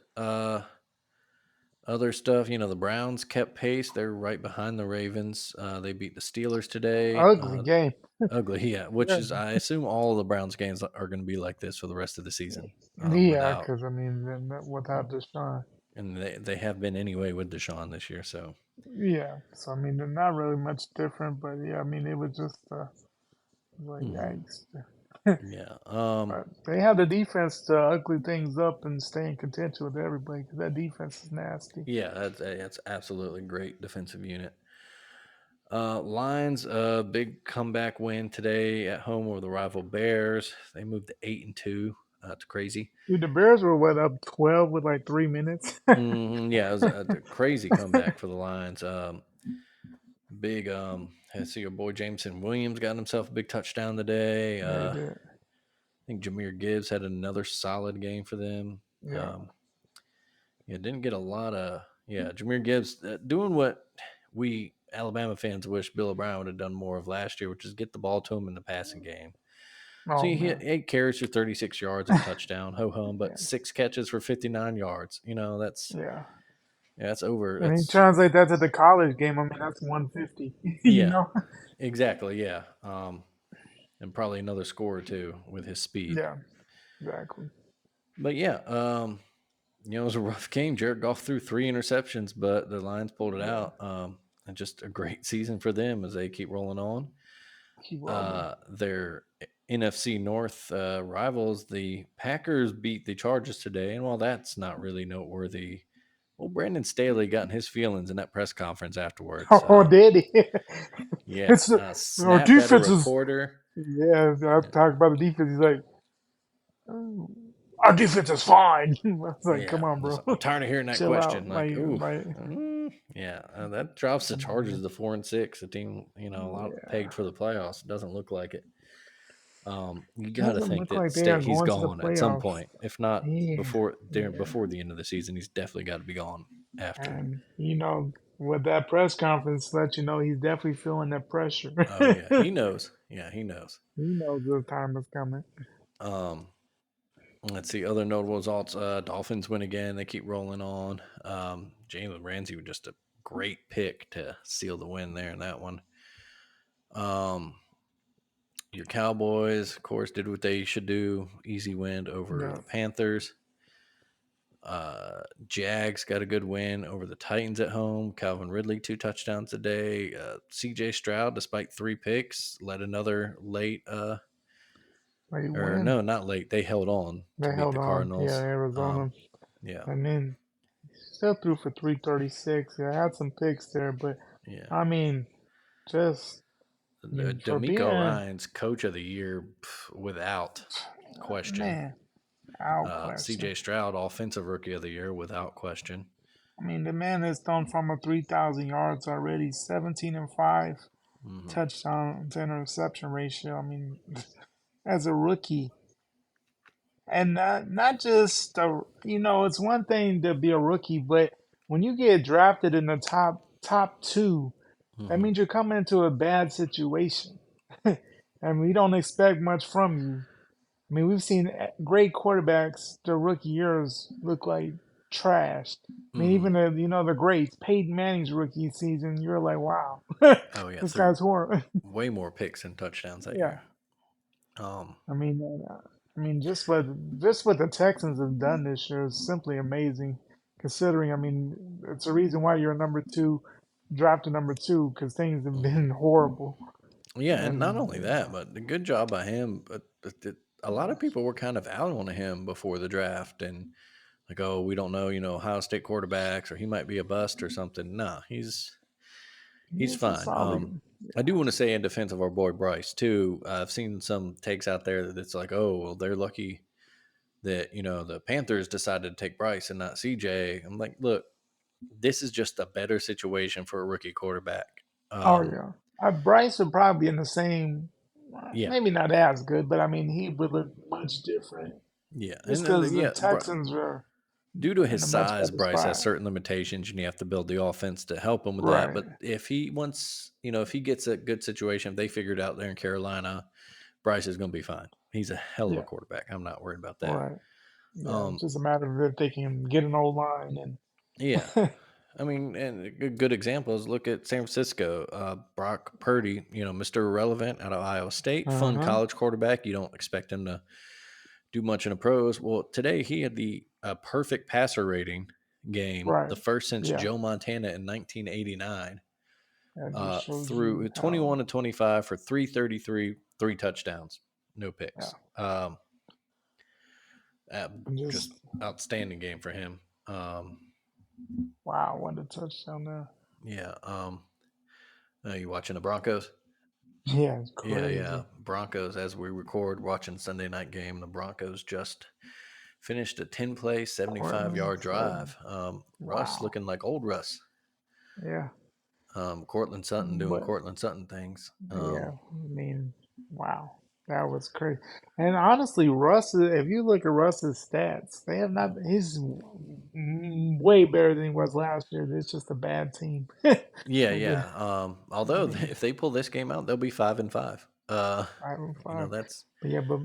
Other stuff, the Browns kept pace. They're right behind the Ravens. They beat the Steelers today. Ugly game. Ugly, yeah. Which Yeah, is, I assume, all of the Browns games are going to be like this for the rest of the season, yeah. without Because I mean, without Deshaun. And they have been anyway with Deshaun this year. So Yeah. So I mean, they're not really much different, but yeah, I mean, it was just like mhm. yikes. Yeah. But they have the defense to ugly things up and stay in contention with everybody because that defense is nasty. Yeah, that's absolutely great defensive unit. Lions, big comeback win today at home over the rival Bears. They moved to 8-2. That's crazy. Dude, the Bears were what up 12 with like 3 minutes. Yeah, it was a crazy comeback for the Lions. Big, let's see, your boy Jameson Williams got himself a big touchdown today. They I did. think Jameer Gibbs had another solid game for them. Yeah. Yeah, didn't get a lot of, yeah, Jameer Gibbs doing what we Alabama fans wish Bill O'Brien would have done more of last year, which is get the ball to him in the passing game. So Oh he hit man. 8 carries for 36 yards and a touchdown, ho hum, Yeah. but 6 catches for 59 yards. Yeah. That's over. And he That's translate that to the college game. I mean, that's 150. You yeah, know. exactly. Yeah. And probably another score or two with his speed. Yeah. Exactly. But yeah, it was a rough game. Jared Goff threw 3 interceptions, but the Lions pulled it Yeah. out. And just a great season for them as they keep rolling on. Keep rolling. Their NFC North rivals, the Packers, beat the Chargers today. And while that's not really noteworthy, well, Brandon Staley got in his feelings in that press conference afterwards. Oh, did he? Yeah, It's our snapped at a defense is. reporter. Yeah, I talk about the defense. He's like, "Oh, our defense is fine." I was like, Yeah, come on, bro, I'm tired of hearing that chill out. question. Like, ooh, Like, yeah, that drops the come on, Chargers man. to 4-6. A team, a lot Yeah, pegged for the playoffs. It doesn't look like it. You got to doesn't think look that like they are he's going to the gone at some playoffs. point. If not Yeah, before yeah, before the end of the season, he's definitely got to be gone after. and with that press conference, let you know he's definitely feeling that pressure. Oh yeah, he knows. Yeah, he knows. He knows the time is coming. Um, let's see other notable results. Dolphins win again. They keep rolling on. Jalen Ramsey was just a great pick to seal the win there in that one. Um, your Cowboys, of course, did what they should do. Easy win over Yeah, the Panthers. Jags got a good win over the Titans at home. Calvin Ridley 2 touchdowns today. CJ Stroud, despite 3 picks, led another late. they Or win. no, not late. They held on to They beat held the on. Yeah, Cardinals. Arizona, Yeah, and then still threw for 336. Yeah, I had some picks there, but yeah. I mean, just for D'Amico being Ryan's Coach of the Year without question. man out CJ question. Stroud, Offensive Rookie of the Year without question. I mean, the man has thrown from a 3,000 yards already, 17-5 Hmm. touchdown to interception ratio. I mean, as a rookie, and not just it's one thing to be a rookie, but when you get drafted in the top two, that Hmm. means you're coming into a bad situation, and we don't expect much from you. I mean, we've seen great quarterbacks their rookie years look like trash. I mean, Hmm. even the greats, Peyton Manning's rookie season, you're like, wow, Oh yeah, this threw guy's horrible. way more picks and touchdowns that Yeah, year. Um, I mean, just what the Texans have done this year is simply amazing. Considering, I mean, it's a reason why you're number two, drafted number two, because things have mhm. been horrible. Yeah, and not And only that, but the good job by him. But a lot of people were kind of out on him before the draft, and like, oh, we don't know, Ohio State quarterbacks, or he might be a bust or something. Nah, he's it's a fine. solid. I do want to say in defense of our boy Bryce too. I've seen some takes out there that it's like, oh, well, they're lucky that the Panthers decided to take Bryce and not CJ. I'm like, look, this is just a better situation for a rookie quarterback. Oh Um, yeah, Bryce would probably be in the same, yeah, maybe not as good, but I mean he would look much different yeah, just and then because the yeah, Texans are due to in his a much size, better Bryce has spot. certain limitations, and you have to build the offense to help him with that. Right. But if he wants, if he gets a good situation, if they figure it out there in Carolina, Bryce is going to be fine. He's a hell of a Yeah. quarterback. I'm not worried about that. Right. Yeah. It's Um, just a matter of if they can get an old line yeah. and. I mean, and a good example is look at San Francisco. Brock Purdy, Mr. Irrelevant out of Iowa State, Uh fun huh. college quarterback. You don't expect him to do much in the pros. Well, today he had the perfect passer rating game, Right. the first since Yeah. Joe Montana in 1989. That just shows Through you 21 how. to 25 for 333, 3 touchdowns, no Yeah. picks. And Just just outstanding game for him. wow, what a touchdown there. Yeah. You watching the Broncos? Yeah, it's Yeah, yeah. crazy. Broncos, as we record, watching Sunday night game, the Broncos just finished a 10-play, 75-yard So drive. Russ wow. looking like old Russ. Yeah. Cortland Sutton doing But Cortland Sutton things. yeah, I mean, wow. That was crazy. And honestly, Russ, if you look at Russ's stats, they have not, he's way better than he was last year. It's just a bad team. Yeah, Like, yeah. I Although mean, if they pull this game out, they'll be 5-5. 5-5. That's But yeah, but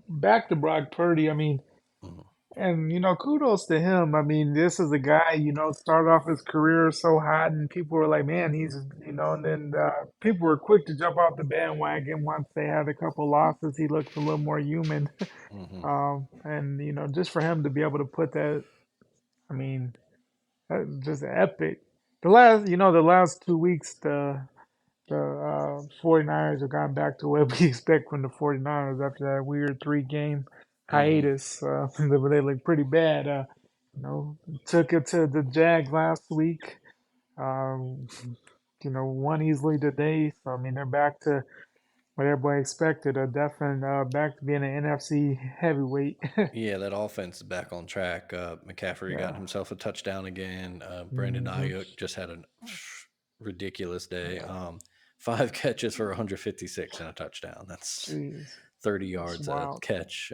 back to Brock Purdy, I mean, mhm, and kudos to him. I mean, this is a guy, started off his career so hot, and people were like, "Man, and then people were quick to jump off the bandwagon once they had a couple losses. He looked a little more human, mhm. and just for him to be able to put that, I mean, that's just epic. The last 2 weeks, the 49ers have gone back to what we expect from the 49ers after that weird 3-game Mhm. hiatus. They look pretty bad. You know, took it to the Jags last week. Um, won easily today. So, I mean, they're back to what everybody expected. A definite back to being an NFC heavyweight. Yeah, that offense is back on track. McCaffrey got Yeah. himself a touchdown again. Brandon Hmm. Ayuk just had a ridiculous day. Yeah. 5 catches for 156 and a touchdown. That's Jeez. 30 It's yards a wild. catch.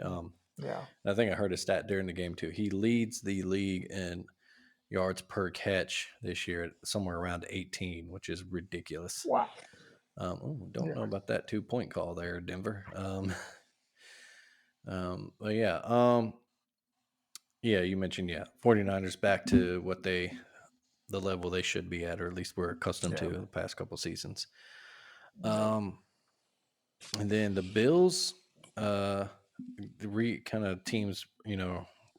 Yeah. I think I heard a stat during the game too. He leads the league in yards per catch this year, at somewhere around 18, which is ridiculous. Wow. Don't Yeah. know about that 2 point call there, Denver. But yeah, yeah, you mentioned, yeah, 49ers back to the level they should be at, or at least we're accustomed Yeah. to the past couple seasons. Yeah. Um, and then the Bills, uh, kind of teams,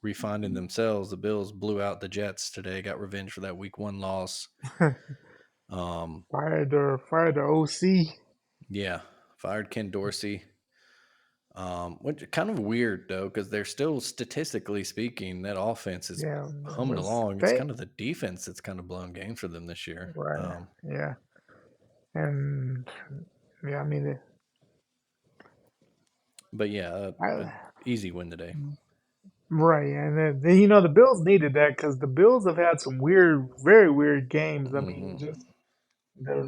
refining themselves. The Bills blew out the Jets today, got revenge for that week 1 loss. Um, Fired the OC. yeah, fired Ken Dorsey. Which kind of weird though, because they're still statistically speaking, that offense is Yeah, humming was along. It's they kind of the defense that's kind of blown games for them this year. right? Yeah, and yeah, I mean, But yeah, a I, easy win today. right, and then the Bills needed that because the Bills have had some weird, very weird games. I mean, Hmm. just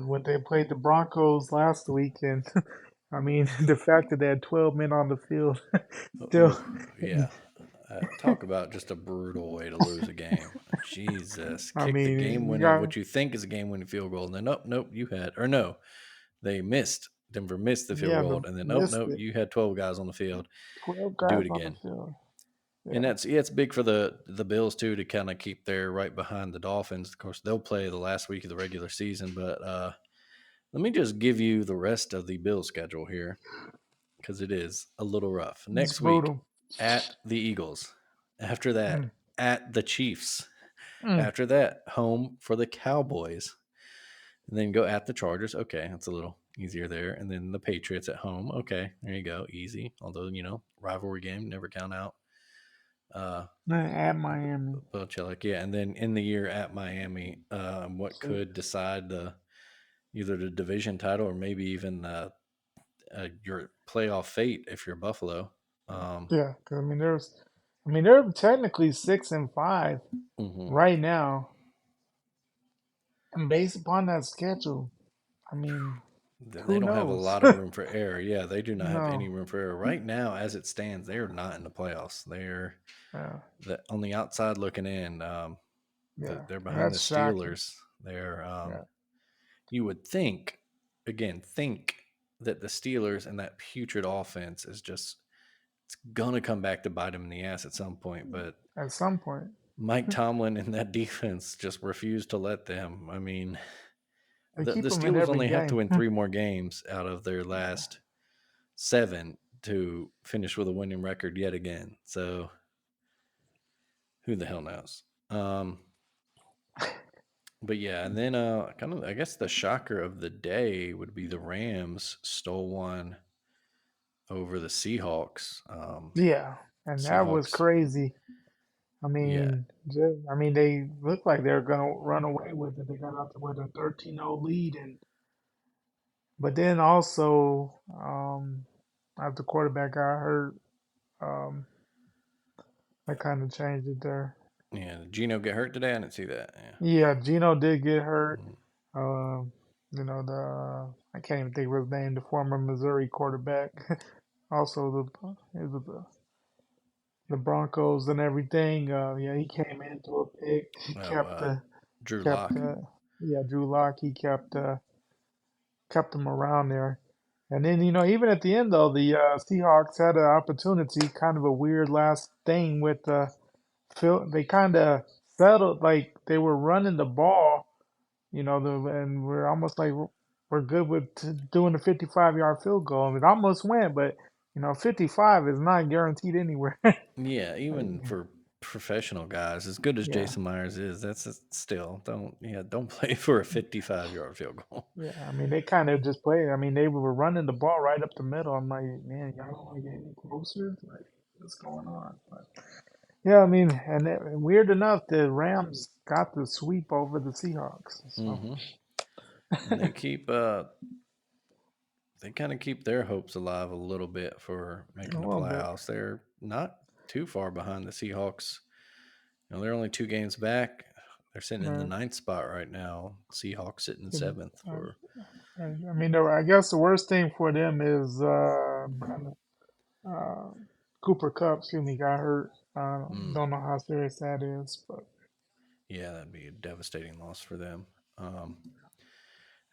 when they played the Broncos last week, and I mean, the fact that they had 12 men on the field, still, Oh, yeah. Talk about just a brutal way to lose a game. Jesus. I Kick the mean, game you winning, got what you think is a game winning field goal. And then, nope, nope, you had, or no, they missed. Denver missed the field yeah, goal. And then, nope, missed nope, it. you had 12 guys on the field. 12 Do guys it on the again. field. And Yeah, that's, yeah, it's big for the Bills too, to kind of keep their right behind the Dolphins. Of course, they'll play the last week of the regular season, but let me just give you the rest of the Bills schedule here, because it is a little rough. it's Next week brutal. at the Eagles. After that, Mm, at the Chiefs. mm. After that, home for the Cowboys. And then go at the Chargers. Okay, that's a little easier there. And then the Patriots at home. Okay, there you go. Easy. Although, rivalry game, never count out. At Miami. Belichick, yeah. And then in the year at Miami, what So, could decide either the division title or maybe even your playoff fate if you're Buffalo. Um, yeah, 'cause they're technically 6-5 mhm. right now, and based upon that schedule, I mean, They who don't have a knows? lot of room for error. Yeah, they do not have any No, room for error right now. As it stands, they are not in the playoffs. They're yeah, on the outside looking in. yeah, They're and behind the that's shocking. Steelers. They're Yeah, you would think, again, think that the Steelers and that putrid offense is just, it's gonna come back to bite them in the ass at some point. But at some point, Mike Tomlin and that defense just refused to let them. I mean, they the keep them in Steelers every only have to game. win 3 more games out of their Yeah, last 7 to finish with a winning record yet again. So who the hell knows? But yeah, and then kind of I guess the shocker of the day would be the Rams stole one over the Seahawks. Yeah, and that was Seahawks, crazy. I yeah, mean, they looked like they were gonna run away with it. They got out to with a 13-0 lead, and but then also, after the quarterback got hurt, um, that kind of changed it there. yeah. Did Gino get hurt today? I didn't see that. Yeah. Yeah, Gino did get hurt. Mm. Um, the I can't even think of his name, the former Missouri quarterback. Also, it was the Broncos and everything. Yeah, he came into a pick. He Oh, Drew kept Lock. yeah, Drew Lock. He kept him around there. And then even at the end though, the Seahawks had an opportunity, kind of a weird last thing with Phil. They kind of settled like they were running the ball, and we're almost like we're good with doing the 55-yard field goal. It almost went, but 55 is not guaranteed anywhere. Yeah, Like, even for professional guys, as good as yeah, Jason Myers is, still don't play for a 55-yard field goal. yeah. I mean, they kind of just played. I mean, they were running the ball right up the middle. I'm like, man, y'all don't want to get any closer. Like, what's going on? But yeah, I mean, and weird enough, the Rams got the sweep over the Seahawks. So Hmm. And they kind of keep their hopes alive a little bit for a making the little bit, playoffs. They're not too far behind the Seahawks. They're only 2 games back. They're sitting in the right? ninth spot right now. Seahawks sitting in And, seventh uh, for I mean, I guess the worst thing for them is uh, Cooper Cup. Excuse me, got hurt. mm, Don't know how serious that is, but yeah, that'd be a devastating loss for them. Um,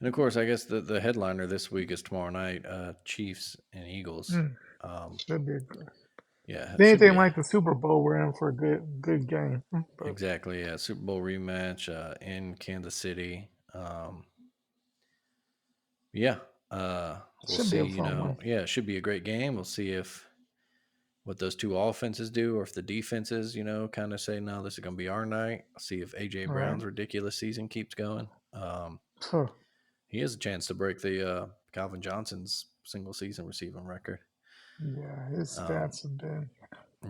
and of course, I guess the headliner this week is tomorrow night, Chiefs and Eagles. mm, Um, should be good. yeah, If it should anything be a like the Super Bowl, we're in for a good game. But exactly a Super Bowl rematch in Kansas City. Yeah, it we'll should be see. a fun one. Yeah, it should be a great game. We'll see if what those two offenses do, or if the defenses, kind of say, no, this is going to be our night. See if AJ All right. Brown's ridiculous season keeps going. Huh. He has a chance to break the Calvin Johnson's single season receiving record. Yeah, his Um, stats have been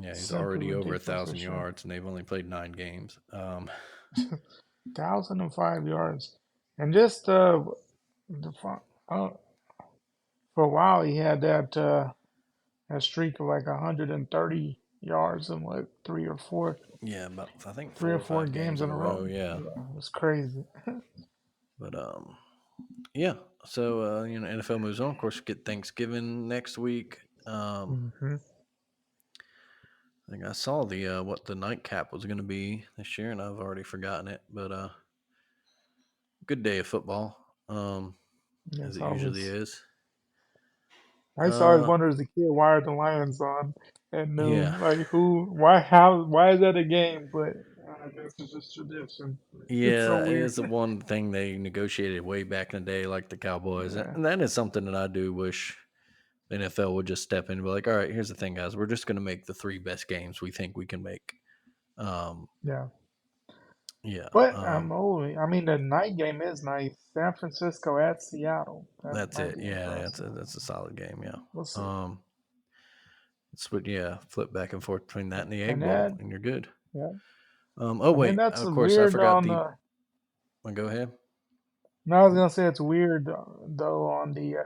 yeah, he's simply already over a ridiculous for thousand sure. yards, and they've only played 9 games. 1,005 yards, and just the fun. Uh, for a while, he had that streak of like 130 yards in like Yeah, about I think three four or or four five games games in in a a row. row. Yeah, Yeah, it was crazy. but yeah. So NFL moves on. Of course, we get Thanksgiving next week. Hmm. I think I saw the what the nightcap was going to be this year, and I've already forgotten it. But good day of football, as It's it usually always. is. I used to always Uh, wonder as a kid why are the Lions on at yeah, noon? Like who? Why? How? Why is that a game? But I guess it's just tradition. It's so yeah, it weird. is the one thing they negotiated way back in the day, like the Cowboys, Yeah. and that is something that I do wish the NFL would just step in and be like, all right, here's the thing, guys, we're just going to make the 3 best games we think we can make. Um, Yeah. yeah, But I'm only. I mean, the night game is nice. San Francisco at Seattle. That that's might it. be Yeah, interesting. that's a solid game. Yeah. We'll see. Um, flip back and forth between that and the And Egg Bowl, that, and you're good. yeah. Oh And then wait, that's of a course I weird forgot on the. the. Go ahead. No, I was gonna say it's weird though on the.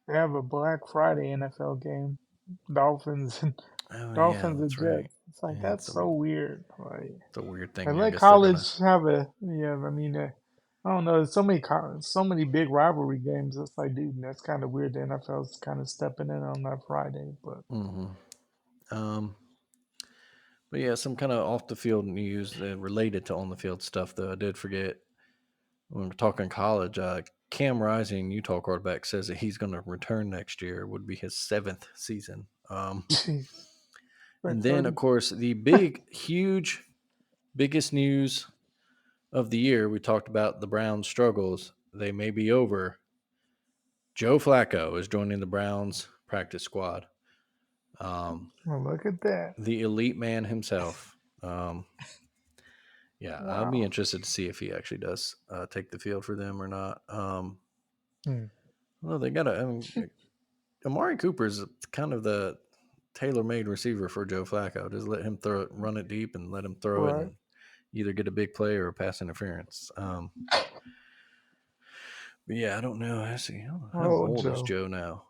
They have a Black Friday NFL game. Dolphins and Oh yeah, Dolphins and that's right. Jets. It's like Yeah, that's so weird. Like it's a weird and thing. I let guess they're gonna. college have a yeah. I mean, I don't know. There's so many big rivalry games. It's like, dude, that's kind of weird. The NFL's kind of stepping in on that Friday, but Hmm. Um, but yeah, some kind of off the field news related to on the field stuff. Though I did forget when we're talking college. Cam Rising, Utah quarterback, says that he's going to return next year. Would be his 7th season. jeez, like And then, of 30. course, the biggest news of the year. We talked about the Browns' struggles. They may be over. Joe Flacco is joining the Browns practice squad. Um, Well, look at that. the elite man himself. Yeah, I'll be Wow. interested to see if he actually does take the field for them or not. Hmm. Well, they got to. I mean, Amari Cooper is kind of the tailor-made receiver for Joe Flacco. Just let him throw it, run it deep, and let him throw it, Right. and either get a big play or a pass interference. But yeah, I don't know. I see. How Oh, old is Joe. Joe now?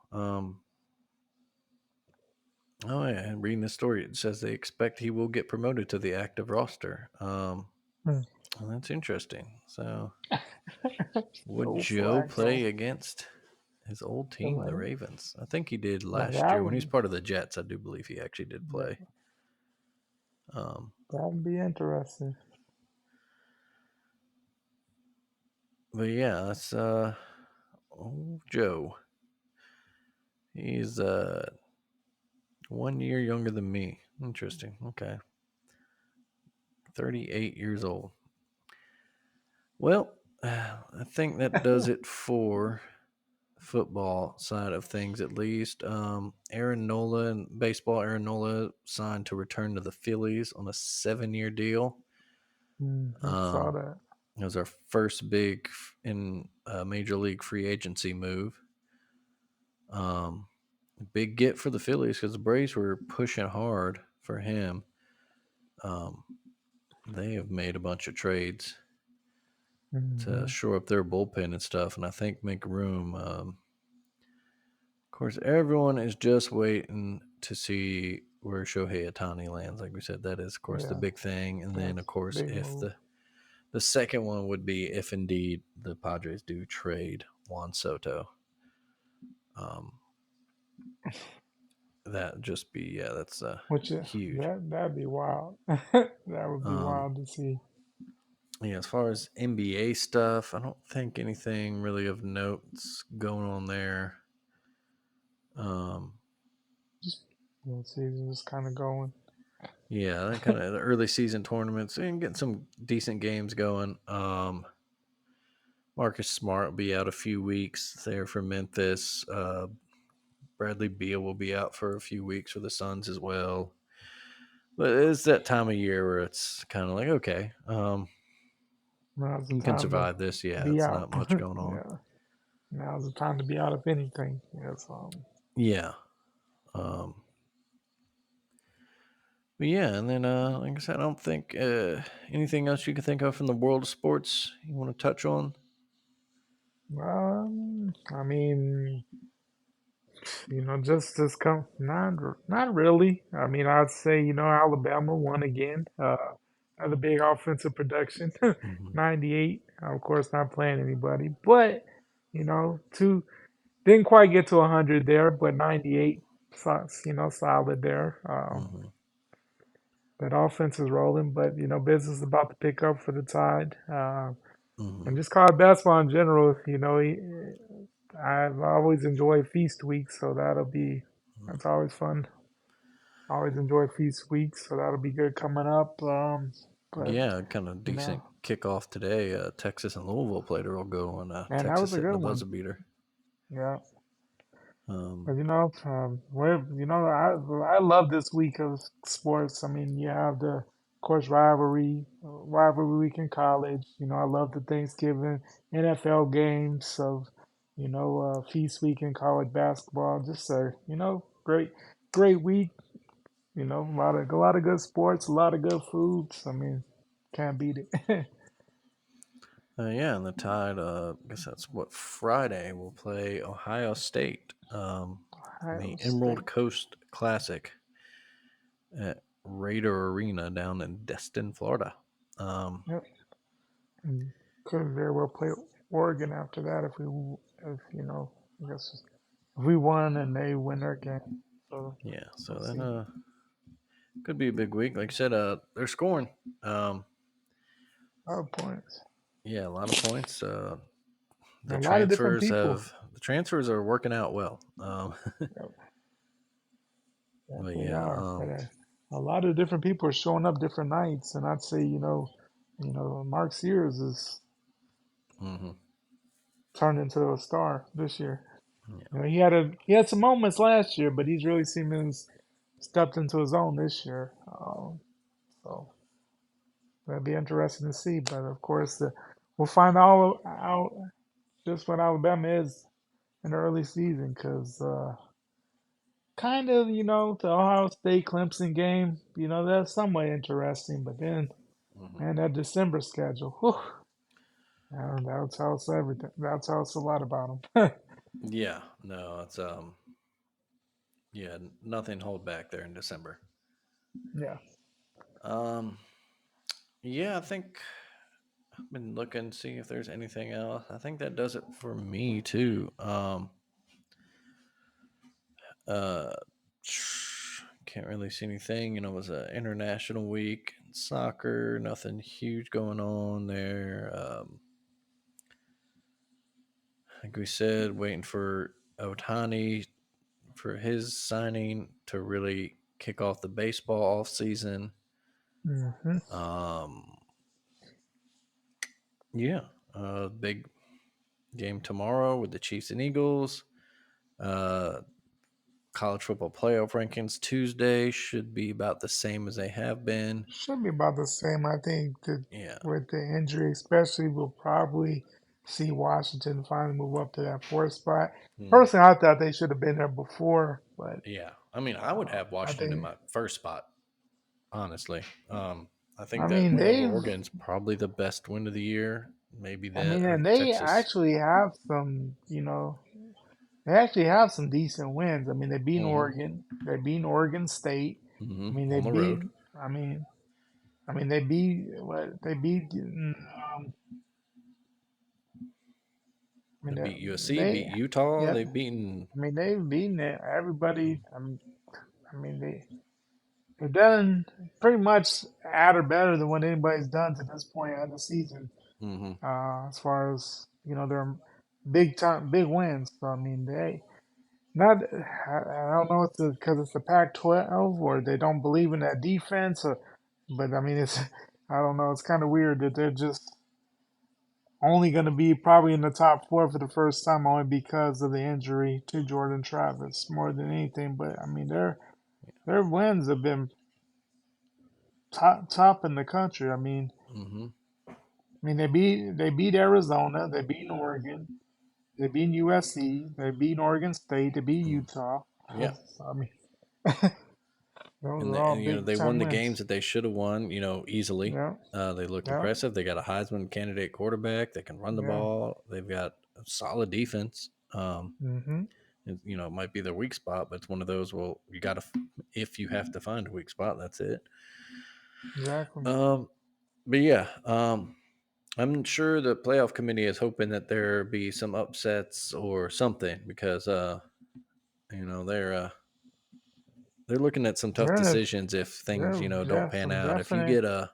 Oh yeah, reading the story, it says they expect he will get promoted to the active roster. Hmm. Well, that's interesting. So, would Joe Joe Flacco. play against his old team, the Right. Ravens? I think he did Now last that year when he was would part of the Jets. I do believe he actually did play. that Um, would be interesting. but yeah, that's old Joe. He's 1 year younger than me. Interesting. Okay, 38 years old. Well, I think that does it for football side of things, at least. Aaron Nola and baseball. Aaron Nola signed to return to the Phillies on a 7-year deal. Saw Um, that. it was our first big in major league free agency move. Um, big get for the Phillies because the Braves were pushing hard for him. Um, they have made a bunch of trades to Hmm. shore up their bullpen and stuff, and I think make room. Of course, everyone is just waiting to see where Shohei Ohtani lands. Like we said, that is, of course, the Yeah, big thing. And then, of that's course, big if move. the second one would be if indeed the Padres do trade Juan Soto. Um, that just be that's Which huge. that'd be wild. That would be Um, wild to see. yeah, as far as NBA stuff, I don't think anything really of notes going on there. Um, Just season just kind of going. yeah, that kind of the early season tournaments and getting some decent games going. Marcus Smart will be out a few weeks there for Memphis. Bradley Beal will be out for a few weeks for the Suns as well. But it's that time of year where it's kind of like, okay, Now's the you can time to survive this. Yeah, be it's out. not much going on. Yeah, now's the time to be out of anything. Yes. Yeah. Um, but yeah, and then like I said, I don't think anything else you can think of from the world of sports you want to touch on. I mean, just come not really. I mean, I'd say Alabama won again. Another big offensive production, Hmm. 98. Of course, not playing anybody, but two didn't quite get to 100 there, but 98, solid there. Hmm. That offense is rolling, but business is about to pick up for the Tide. Hmm. And just college basketball in general, I've always enjoyed feast weeks, so that's always fun. I always enjoy feast weeks, so that'll be good coming up. But Yeah, kind of you know, decent kickoff today. Texas and Louisville played a real good one. and that was Texas a hitting good the one. buzzer beater. Yeah, Um, but I love this week of sports. I mean, you have the, of course, rivalry week in college. I love the Thanksgiving NFL games of, feast week in college basketball. Just a, great week. A lot of good sports, a lot of good foods. I mean, can't beat it. yeah, and the Tide, I guess that's what Friday will play Ohio State in the Ohio Emerald State. Coast Classic at Raider Arena down in Destin, Florida. Um, Yep. And could very well play Oregon after that if I guess if we won and they win their game. So yeah, so we'll that see. could be a big week. Like I said, they're scoring. Um, Points. yeah, a lot of points. And a lot of different people. The transfers are working out well. Yep, yep, But they yeah, are. But a lot of different people are showing up different nights, and I'd say Mark Sears is hmm turned into a star this year. yeah, He had some moments last year, but he's really seemed to stepped into his own this year. So that'd be interesting to see. But of course, we'll find all out just what Alabama is in the early season because kind of, the Ohio State Clemson game, that's somewhat interesting. But then, Hmm. man, that December schedule, whew, that'll tell us everything. That'll tell us a lot about them. Yeah, no, it's yeah, nothing hold back there in December. Yeah. Um, yeah, I think I've been looking to see if there's anything else. I think that does it for me too. Uh, can't really see anything. It was an international week in soccer. Nothing huge going on there. Like we said, waiting for Otani for his signing to really kick off the baseball off season. Hmm. Um, yeah, big game tomorrow with the Chiefs and Eagles. Uh, college football playoff rankings Tuesday should be about the same as they have been. Should be about the same. I think that Yeah. with the injury, especially, we'll probably see Washington finally move up to that fourth spot. Hmm. Personally, I thought they should have been there before, but Yeah. I mean, I would have I Washington in think, my first spot, honestly. I I think that mean, win over Oregon's probably the best win of the year. Maybe that or and they Texas. actually have some, they actually have some decent wins. I mean, Hmm. They beat Oregon State. Hmm. I mean, On the road. I mean, they beat what they beat. I They mean, beat USC, beat they, Utah. yeah. They've beaten. I mean, they've beaten everybody. I mean, they've done pretty much at or better than what anybody's done to this point of the season. Hmm. As far as their big wins. So I mean, they not. I don't know if it's because it's the Pac-12 or they don't believe in that defense, but I mean, it's I don't know. It's kind of weird that they're just only going to be probably in the top four for the first time, only because of the injury to Jordan Travis more than anything. But I mean, their wins have been top in the country. Hmm. They beat Arizona, they beat Oregon, they beat USC, they beat Oregon State, they beat Utah. Yeah. I mean, those And, are all they big won time the games wins. that they should have won, easily. Yeah, They looked yeah, impressive. They got a Heisman candidate quarterback. They can run the yeah. ball. They've got a solid defense. Mm-hmm. It might be their weak spot, but it's one of those. Well, you got to, if you have to find a weak spot, that's it. Exactly. Um, but yeah, I'm sure the playoff committee is hoping that there be some upsets or something because they're looking at some tough They're in a, decisions if things they're don't pan some out. If you definite. get uh,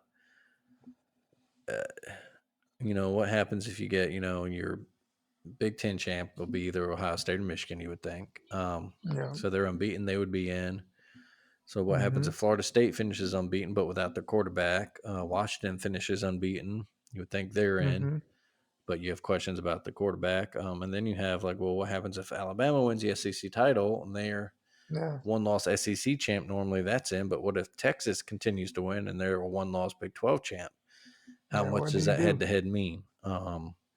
what happens if you get your Big Ten champ will be either Ohio State or Michigan, you would think. Yeah. So they're unbeaten, they would be in. So what happens Mm-hmm. if Florida State finishes unbeaten but without their quarterback? Washington finishes unbeaten. You would think they're in, Mm-hmm. but you have questions about the quarterback. And then you have well, what happens if Alabama wins the SEC title and they're Yeah. one loss SEC champ? Normally that's in, but what if Texas continues to win and they're a one loss Big 12 champ? How Yeah. much What do does you that head do? to head mean?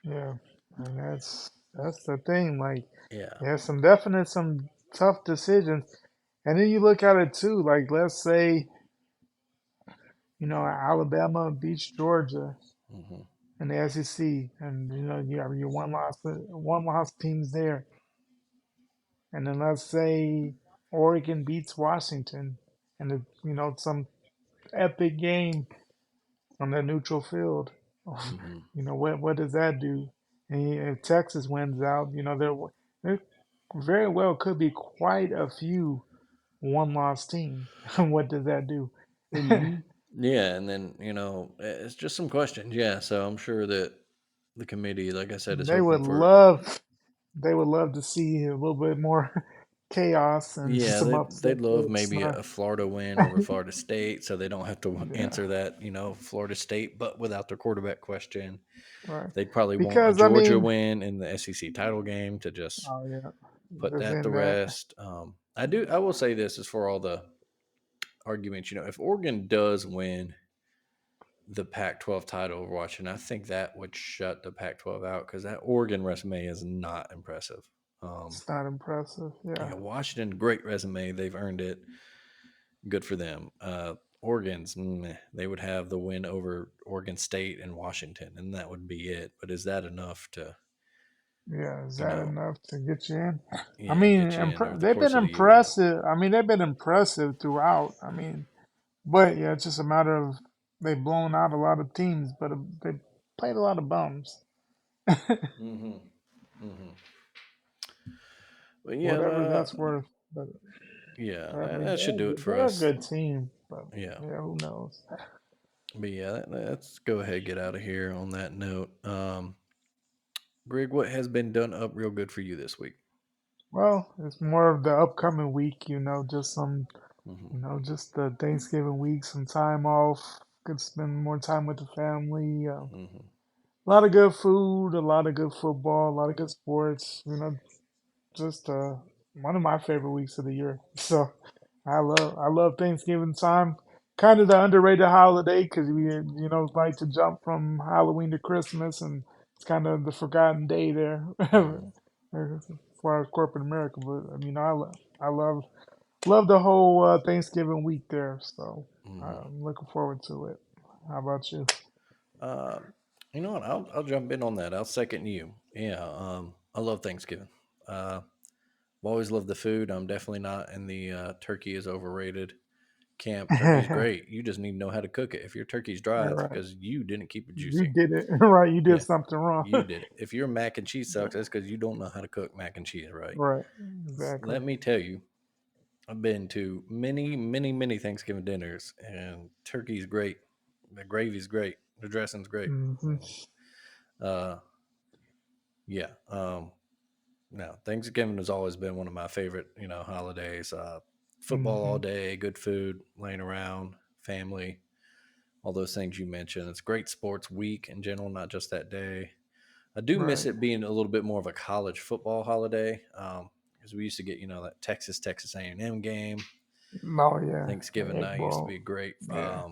Yeah. And that's the thing. Like, Yeah. there's some tough decisions. And then you look at it too, like let's say, Alabama beats Georgia Hmm. in the SEC, and you have your one loss teams there, and then let's say Oregon beats Washington, and some epic game on the neutral field. Hmm. What does that do? And if Texas wins out, there very well could be quite a few one-loss teams. What does that do? Hmm. Yeah, and then it's just some questions. Yeah, so I'm sure that the committee, like I said, is They hoping would for. love they would love to see a little bit more chaos and Yeah, some they'd upset love picks. maybe a Florida win over Florida State, so they don't have to Yeah, answer that. Florida State, but without their quarterback question. right. They'd probably want a Because I Georgia mean, win in the SEC title game to just oh yeah, put just that to in that. rest. I will say this is for all the arguments. If Oregon does win the Pac-12 title overwatch, and I think that would shut the Pac-12 out because that Oregon resume is not impressive. Um, It's not impressive. Yeah. yeah, Washington, great resume, they've earned it. Good for them. Oregon's, meh, they would have the win over Oregon State and Washington, and that would be it. But is that enough to, Yeah. Is you that know, enough to get you in? I yeah, mean, get you in over the they've been course of the year? Yeah. impressive. I mean, they've been impressive throughout. I mean, but yeah, it's just a matter of they've blown out a lot of teams, but they played a lot of bums. Mm-hmm. Mm-hmm. But yeah, Whatever that's worth. But yeah, I mean, that should do it for they're a us. good team. But Yeah. yeah, who knows? But yeah, let's go ahead and get out of here on that note. Greg, what has been done up real good for you this week? Well, it's more of the upcoming week. Just some, Mm-hmm. just the Thanksgiving week, some time off. Could spend more time with the family. Mm-hmm. A lot of good food, a lot of good football, a lot of good sports. Just one of my favorite weeks of the year. So I love Thanksgiving time. Kind of the underrated holiday because we like to jump from Halloween to Christmas, and it's kind of the forgotten day there Mm-hmm. as far as corporate America. But I mean, I love the whole Thanksgiving week there. So Mm-hmm. I'm looking forward to it. How about you? Uh, you know what? I'll jump in on that. I'll second you. Yeah. I love Thanksgiving. I've always loved the food. I'm definitely not in the turkey is overrated camp. Turkey's All great. You just need to know how to cook it. If your turkey's dry, it's right, because you didn't keep it you juicy. did it right. You did Yeah, something wrong. you did it. If your mac and cheese sucks, that's because you don't know how to cook mac and cheese right. Right, exactly. Let me tell you, I've been to many, many, many Thanksgiving dinners, and turkey's great. The gravy's great. The dressing's great. Hmm. Uh, yeah. No, Thanksgiving has always been one of my favorite, holidays. Football all Hmm. day, good food, laying around, family, all those things you mentioned. It's great sports week in general, not just that day. I do miss Right. it being a little bit more of a college football holiday, because we used to get, that Texas A&M game. Oh yeah, Thanksgiving Egg night used to be Bowl. great. Yeah,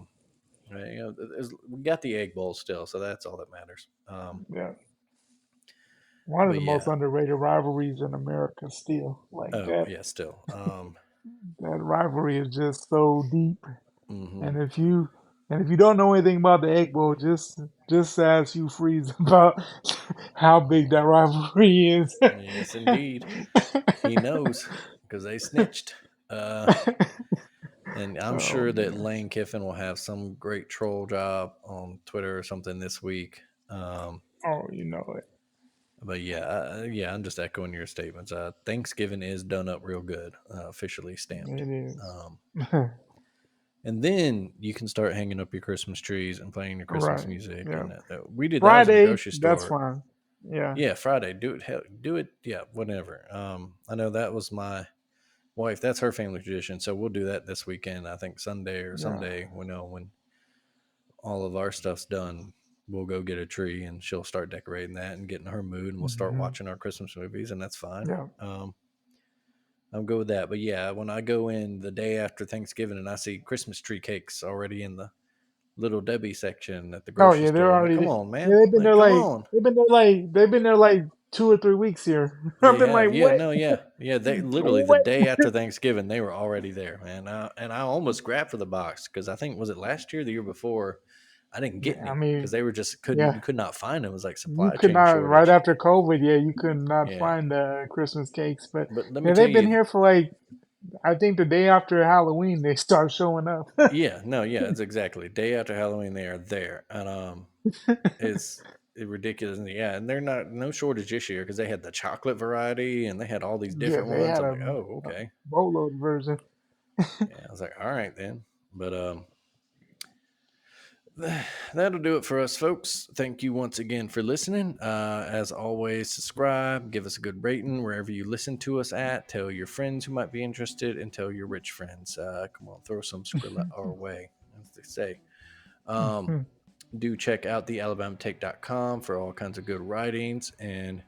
We got the egg bowl still, so that's all that matters. yeah. One of But the most yeah, underrated rivalries in America still. Like oh that yeah, still. that rivalry is just so deep. Hmm. And if you don't know anything about the Egg Bowl, just ask you Freeze about how big that rivalry is. Yes, indeed. He knows because they snitched. Uh, and I'm Oh sure that man. Lane Kiffin will have some great troll job on Twitter or something this week. Um, Oh, you know it. but yeah, yeah, I'm just echoing your statements. Thanksgiving is done up real good, officially stamped. It is. Um, and then you can start hanging up your Christmas trees and playing your Christmas Right. music. Yeah. And we did that was at the Friday, grocery that's store. fine. Yeah. Yeah, Friday. Do it. Hell, do it. Yeah, whatever. I know that was my wife. That's her family tradition. So we'll do that this weekend. I think Sunday or Yeah. someday. When all of our stuff's done, we'll go get a tree and she'll start decorating that and getting her mood, and we'll start Hmm. watching our Christmas movies, and that's fine. Yeah. I'm good with that. But yeah, when I go in the day after Thanksgiving and I see Christmas tree cakes already in the Little Debbie section at the Oh grocery yeah, they're store, I'm like, already. come on, Yeah, man! Like, come on. they've been there like 2 or 3 weeks here. I've They been like, have, yeah, what? no, yeah, yeah. They literally the What? day after Thanksgiving, they were already there, man. And I almost grabbed for the box because I think was it last year, the year before, I didn't get I any because mean, they were just couldn't yeah, you could not find them. It was like you supply could chain not right shortage. after COVID. Yeah, you could not Yeah, find Christmas cakes, but but let me yeah, tell they've been you, here for like I think the day after Halloween they start showing up. yeah, no, yeah, it's exactly day after Halloween they are there, and it's ridiculous. And yeah, and they're not no shortage this year because they had the chocolate variety and they had all these Yeah, different they ones. had I'm like, oh, a okay, boatload version. yeah. I was like, all right then, but that'll do it for us, folks. Thank you once again for listening. As always, subscribe, give us a good rating wherever you listen to us at. Tell your friends who might be interested, and tell your rich friends. Come on, throw some Skrilla our way, as they say. Um, do check out the alabamatake.com for all kinds of good writings, and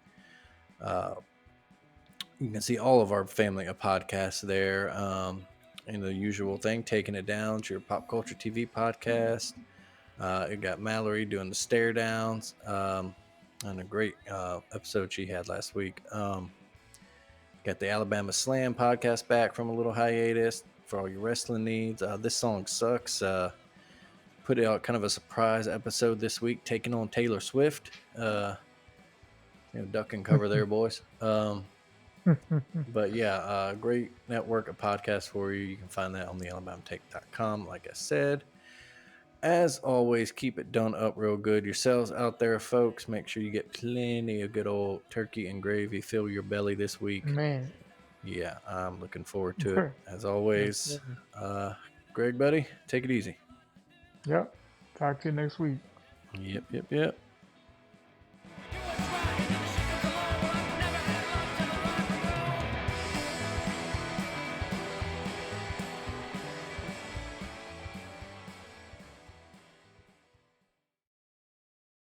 uh, you can see all of our family of podcasts there. And the usual thing, Taking It Down, it's your pop culture TV podcast. It got Mallory doing the stare downs, and a great episode she had last week. Got the Alabama Slam podcast back from a little hiatus for all your wrestling needs. This song sucks. Put out kind of a surprise episode this week, taking on Taylor Swift. Duck and cover there, boys. But yeah, great network of podcasts for you. You can find that on the AlabamaTake.com, like I said. As always, keep it done up real good yourselves out there, folks. Make sure you get plenty of good old turkey and gravy. Fill your belly this week. Man. Yeah, I'm looking forward to it. As Yes, always, sir. Greg, buddy, take it easy. Yep. Talk to you next week. Yep.